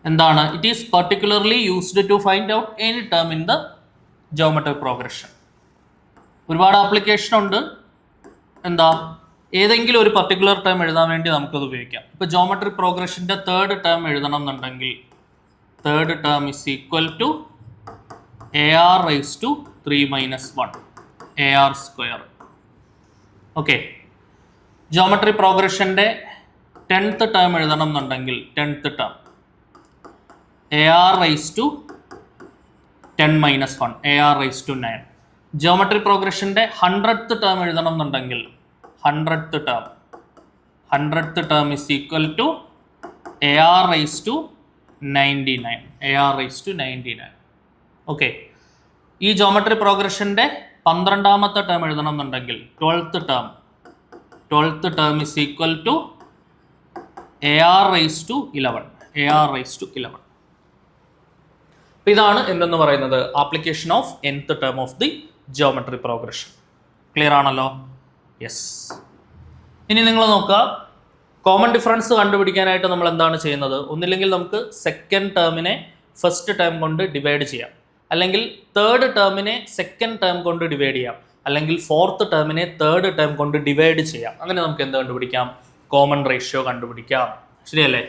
എന്താണ്? It is particularly used to find out any term in the geometry progression. ഒരുപാട് ആപ്ലിക്കേഷൻ ഉണ്ട്. എന്താ? ഏതെങ്കിലും ഒരു പർട്ടിക്കുലർ ടേം എഴുതാൻ വേണ്ടി നമുക്കത് ഉപയോഗിക്കാം. ഇപ്പോൾ ജോമെട്രി പ്രോഗ്രഷൻ്റെ തേർഡ് ടേം എഴുതണം എന്നുണ്ടെങ്കിൽ third term is equal to AR raise to 3 - 1 AR square. Okay. Geometry പ്രോഗ്രഷൻ്റെ 10th ടേം എഴുതണം എന്നുണ്ടെങ്കിൽ 10th term AR raise to 10 - 1 AR raise to 9. Geometry പ്രോഗ്രഷൻ്റെ 100th ടേം എഴുതണം എന്നുണ്ടെങ്കിൽ 100th term is equal to AR raise to 99 AR raise to 99. Okay. ഈ geometry പ്രോഗ്രഷൻ്റെ 12ാമത്തെ term എഴുതണം എന്നുണ്ടെങ്കിൽ 12th term is equal to AR raise to 11 AR raise to 11. ഇതാണ് എന്തെന്ന് പറയുന്നത്? Application of nth term of the geometry progression. Clear ആണല്ലോ? Yes. ഇനി നിങ്ങൾ നോക്കുക, കോമൺ ഡിഫറൻസ് കണ്ടുപിടിക്കാനായിട്ട് നമ്മൾ എന്താണ് ചെയ്യുന്നത്? ഒന്നില്ലെങ്കിൽ നമുക്ക് സെക്കൻഡ് ടേമിനെ ഫസ്റ്റ് ടേം കൊണ്ട് ഡിവൈഡ് ചെയ്യാം, അല്ലെങ്കിൽ തേർഡ് ടേമിനെ സെക്കൻഡ് ടേം കൊണ്ട് ഡിവൈഡ് ചെയ്യാം, അല്ലെങ്കിൽ ഫോർത്ത് ടേമിനെ തേർഡ് ടേം കൊണ്ട് ഡിവൈഡ് ചെയ്യാം. അങ്ങനെ നമുക്ക് എന്ത് കണ്ടുപിടിക്കാം? കോമൺ റേഷ്യോ കണ്ടുപിടിക്കാം. ശരിയല്ലേ?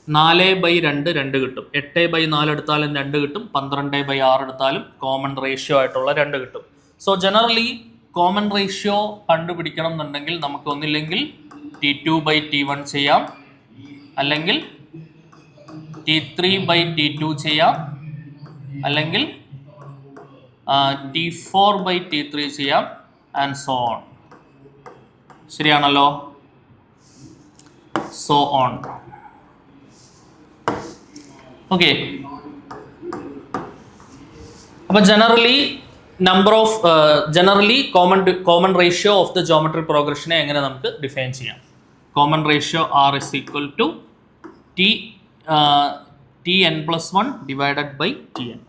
4/2 2 കിട്ടും. 8/4 എടുത്താലും 2 കിട്ടും. 12/6 എടുത്താലും കോമൺ റേഷ്യോ ആയിട്ടുള്ള 2 കിട്ടും. സോ ജനറലി കോമൺ റേഷ്യോ കണ്ടുപിടിക്കണം എന്നുണ്ടെങ്കിൽ നമുക്ക് ഒന്നില്ലെങ്കിൽ T2/T1 ചെയ്യാം, അല്ലെങ്കിൽ T3/T2 ചെയ്യാം, അല്ലെങ്കിൽ T4/T3 ചെയ്യാം, ആൻഡ് സോ ഓൺ. ശരിയാണല്ലോ? So on. ഓക്കെ. അപ്പോൾ generally common ratio of the geometry പ്രോഗ്രഷനെ എങ്ങനെ നമുക്ക് ഡിഫൈൻ ചെയ്യാം? Common ratio R is equal to Tn+1 divided by Tn.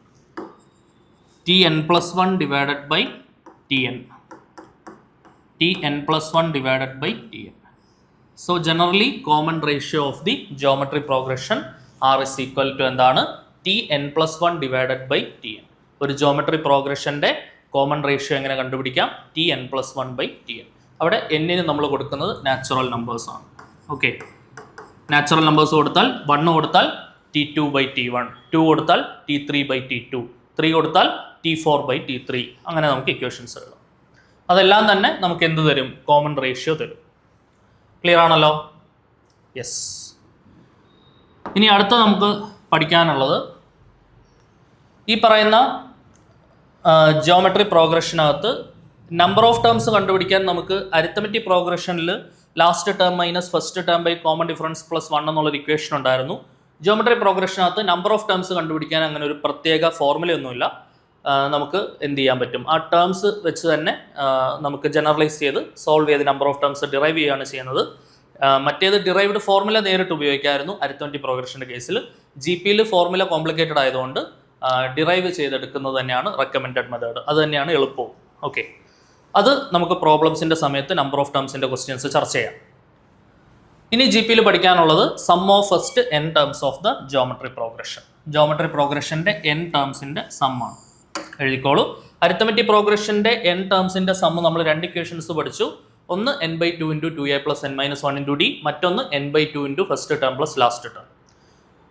Tn+1 divided by Tn. Tn+1 divided by Tn. So generally common ratio of the geometry progression R is equal to എന്താണ്? Tn+1 divided by Tn. ഒരു geometry പ്രോഗ്രഷൻ്റെ common ratio എങ്ങനെ കണ്ടുപിടിക്കാം? Tn+1 by Tn. അവിടെ എന്നിന് നമ്മൾ കൊടുക്കുന്നത് natural numbers ആണ്. ഓക്കെ. നാച്ചുറൽ നമ്പേഴ്സ് കൊടുത്താൽ 1 കൊടുത്താൽ T2/T1, 2 കൊടുത്താൽ T3/T2, 3 കൊടുത്താൽ T4/T3. അങ്ങനെ നമുക്ക് ഇക്വേഷൻസ് എഴുതാം. അതെല്ലാം തന്നെ നമുക്ക് എന്ത് തരും? കോമൺ റേഷ്യോ തരും. ക്ലിയർ ആണല്ലോ? യെസ്. ഇനി അടുത്ത നമുക്ക് പഠിക്കാനുള്ളത് ഈ പറയുന്ന ജോമെട്രി പ്രോഗ്രഷനകത്ത് നമ്പർ ഓഫ് ടേംസ് കണ്ടുപിടിക്കാൻ നമുക്ക് അരിത്തമെറ്റിക് പ്രോഗ്രഷനിൽ last term minus first term by common difference +1 എന്നുള്ളൊരു ഇക്വേഷൻ ഉണ്ടായിരുന്നു. ജോമെട്രി പ്രോഗ്രഷനകത്ത് നമ്പർ ഓഫ് ടേംസ് കണ്ടുപിടിക്കാൻ അങ്ങനെ ഒരു പ്രത്യേക ഫോർമുലയൊന്നുമില്ല. നമുക്ക് എന്ത് ചെയ്യാൻ പറ്റും? ആ ടേംസ് വെച്ച് തന്നെ നമുക്ക് ജനറലൈസ് ചെയ്ത് സോൾവ് ചെയ്ത് നമ്പർ ഓഫ് ടേംസ് ഡിറൈവ് ചെയ്യുകയാണ് ചെയ്യുന്നത്. മറ്റേത് ഡിറൈവ്ഡ് ഫോർമുല നേരിട്ട് ഉപയോഗിക്കായിരുന്നു അരിത്തമെറ്റിക് പ്രോഗ്രഷൻ്റെ കേസിൽ. GPയിൽ ഫോർമുല കോംപ്ലിക്കേറ്റഡ് ആയതുകൊണ്ട് ഡിറൈവ് ചെയ്തെടുക്കുന്നത് തന്നെയാണ് റെക്കമെൻഡഡ് മെത്തേഡ്. അത് തന്നെയാണ് എളുപ്പവും. ഓക്കെ. അത് നമുക്ക് പ്രോബ്ലംസിൻ്റെ സമയത്ത് നമ്പർ ഓഫ് ടേംസിൻ്റെ ക്വസ്റ്റ്യൻസ് ചർച്ച ചെയ്യാം. ഇനി GPയിൽ പഠിക്കാനുള്ളത് sum of first n terms of the geometry progression. Geometry പ്രോഗ്രഷൻ്റെ n ടേംസിൻ്റെ സമ്മാണ്. എഴുതിക്കോളൂ. അരിത്തമെറ്റിക് പ്രോഗ്രഷൻ്റെ n ടേംസിൻ്റെ സമ്മ് നമ്മൾ 2 ഇക്വേഷൻസ് പഠിച്ചു. ഒന്ന് n/2 × 2a + n - 1 × d, മറ്റൊന്ന് n/2 × first term plus last term.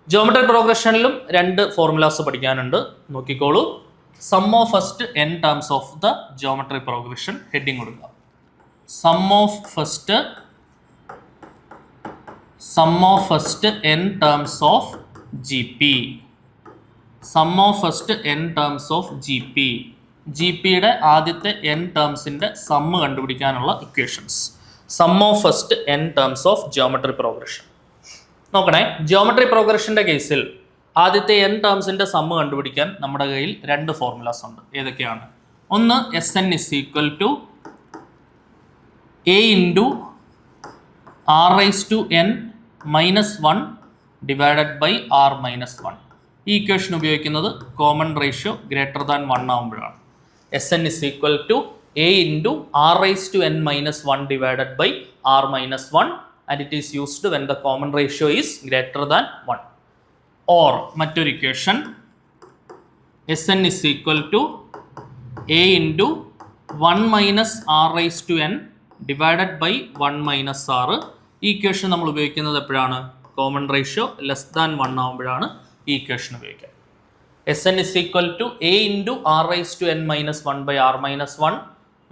Geometry പ്രോഗ്രഷനിലും 2 ഫോർമുലാസ് പഠിക്കാനുണ്ട്. നോക്കിക്കോളൂ. Sum of first n terms of the geometry progression. Heading കൊടുക്കുക. Sum of first n terms of GP. Sum of first n terms of GP. GPയുടെ ആദ്യത്തെ n ടേംസിൻ്റെ sum കണ്ടുപിടിക്കാനുള്ള equations. Sum of first n terms of geometry progression. നോക്കണേ. Geometry പ്രോഗ്രഷൻ്റെ കേസിൽ ആദ്യത്തെ n ടേംസിൻ്റെ സമ്മ് കണ്ടുപിടിക്കാൻ നമ്മുടെ കയ്യിൽ 2 ഫോർമുലാസ് ഉണ്ട്. ഏതൊക്കെയാണ്? ഒന്ന് Sn = A into R raise to N minus 1 divided by R minus 1. ഈ ഇക്വേഷൻ ഉപയോഗിക്കുന്നത് കോമൺ റേഷ്യോ ഗ്രേറ്റർ ദാൻ 1 ആകുമ്പോഴാണ്. S N is equal to A into R raise to N minus 1 divided by R minus 1 and it is used when the common ratio is greater than 1. Or മറ്റൊരു equation S N is equal to A into 1 minus R raise to N divided by 1 minus R. ഈ equation നമ്മൾ ഉപയോഗിക്കുന്നത് എപ്പോഴാണ്? Common ratio less than 1 ആകുമ്പോഴാണ് ഈ equation ഉപയോഗിക്കുക. S N is equal to A into R raise to N minus 1 by R minus 1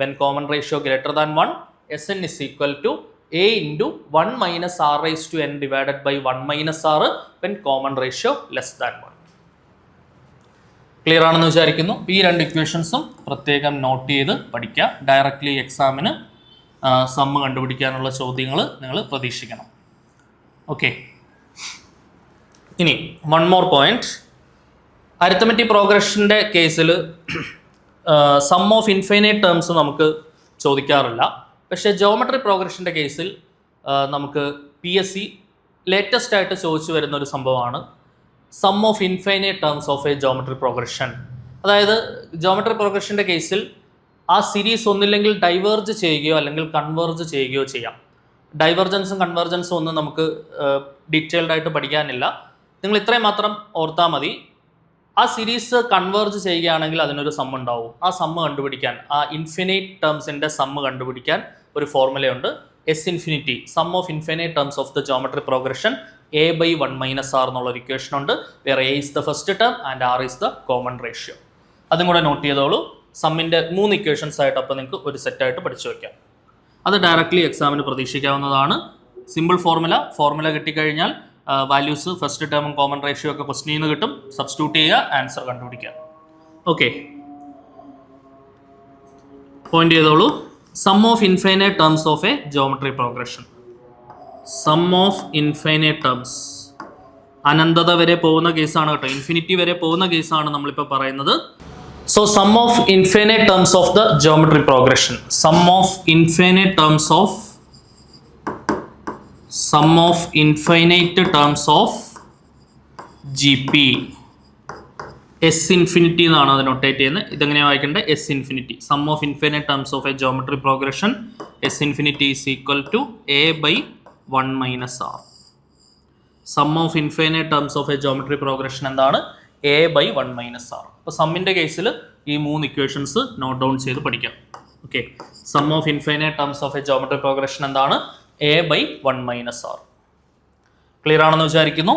when common ratio greater than 1. S N is equal to A into 1 minus R raise to N divided by 1 minus R when common ratio less than 1. Clear ആണെന്ന് വിചാരിക്കുന്നു. ഈ രണ്ട് ഇക്വേഷൻസും പ്രത്യേകം not ചെയ്ത് പഠിക്കുക. Directly എക്സാമിന് sum കണ്ടുപിടിക്കാനുള്ള ചോദ്യങ്ങൾ നിങ്ങൾ പ്രതീക്ഷിക്കണം. ഓക്കെ, ഇനി വൺ മോർ പോയിന്റ്. അരിത്തമെറ്റിക് പ്രോഗ്രഷൻ്റെ കേസിൽ സം ഓഫ് ഇൻഫൈനൈറ്റ് ടേംസ് നമുക്ക് ചോദിക്കാറില്ല. പക്ഷേ ജോമെട്രി പ്രോഗ്രഷൻ്റെ കേസിൽ നമുക്ക് PSC ലേറ്റസ്റ്റ് ആയിട്ട് ചോദിച്ചു വരുന്ന ഒരു സംഭവമാണ് sum of infinite terms of a geometry progression. അതായത് ജോമെട്രി പ്രോഗ്രഷൻ്റെ കേസിൽ ആ സീരീസ് ഒന്നില്ലെങ്കിൽ ഡൈവേർജ് ചെയ്യുകയോ അല്ലെങ്കിൽ കൺവേർജ് ചെയ്യുകയോ ചെയ്യാം. ഡൈവർജൻസും കൺവേർജൻസും ഒന്നും നമുക്ക് ഡീറ്റെയിൽഡ് ആയിട്ട് പഠിക്കാനില്ല. നിങ്ങൾ ഇത്രയും മാത്രം ഓർത്താൽ മതി. ആ സീരീസ് കൺവേർജ് ചെയ്യുകയാണെങ്കിൽ അതിനൊരു സമ്മ് ഉണ്ടാവും. ആ സമ്മ് കണ്ടുപിടിക്കാൻ, ആ ഇൻഫിനൈറ്റ് ടേംസിൻ്റെ സമ്മ് കണ്ടുപിടിക്കാൻ ഒരു ഫോർമുലയുണ്ട്. S infinity, sum of infinite terms of the geometry progression A by 1 minus R എന്നുള്ളൊരു ഇക്വേഷൻ ഉണ്ട്. Where A is the first term and R is the common ratio. അതും കൂടെ നോട്ട് ചെയ്തോളൂ. സമ്മിൻ്റെ 3 ഇക്വേഷൻസ് ആയിട്ട് അപ്പോൾ നിങ്ങൾക്ക് ഒരു സെറ്റായിട്ട് പഠിച്ചു വയ്ക്കാം. അത് ഡയറക്റ്റ്ലി എക്സാമിന് പ്രതീക്ഷിക്കാവുന്നതാണ്. സിമ്പിൾ ഫോർമുല കിട്ടിക്കഴിഞ്ഞാൽ വാല്യൂസ് ഫസ്റ്റ് ടേമും കോമൺ റേഷ്യോ ഒക്കെ ക്വസ്റ്റ്യനിൽ നിന്ന് കിട്ടും. സബ്സ്റ്റിറ്റ്യൂട്ട് ചെയ്യുക, ആൻസർ കണ്ടുപിടിക്കുക. ഓക്കെ, പോയിന്റ് ചെയ്തോളൂ. Sum of infinite terms of a geometry progression. Sum of infinite terms അനന്തത വരെ പോകുന്ന കേസാണ് കേട്ടോ. ഇൻഫിനിറ്റി വരെ പോകുന്ന കേസാണ് നമ്മളിപ്പോൾ പറയുന്നത്. So sum of infinite terms of the geometry progression. Sum of infinite terms of GP. S infinity എന്നാണ് അത് നോട്ടേറ്റ് ചെയ്യുന്നത്. ഇതെങ്ങനെയാണ് വായിക്കേണ്ടത്? S infinity. Sum of infinite terms of a geometry progression. S infinity is equal to A by 1 minus R. Sum of infinite terms of a geometry progression എന്താണ്? A by 1 minus R. അപ്പോൾ സമ്മിൻ്റെ കേസിൽ ഈ 3 equations not down ചെയ്ത് പഠിക്കാം. Okay, sum of infinite terms of a geometry progression എന്താണ്? A by 1 minus R. Clear ആണെന്ന് വിചാരിക്കുന്നു.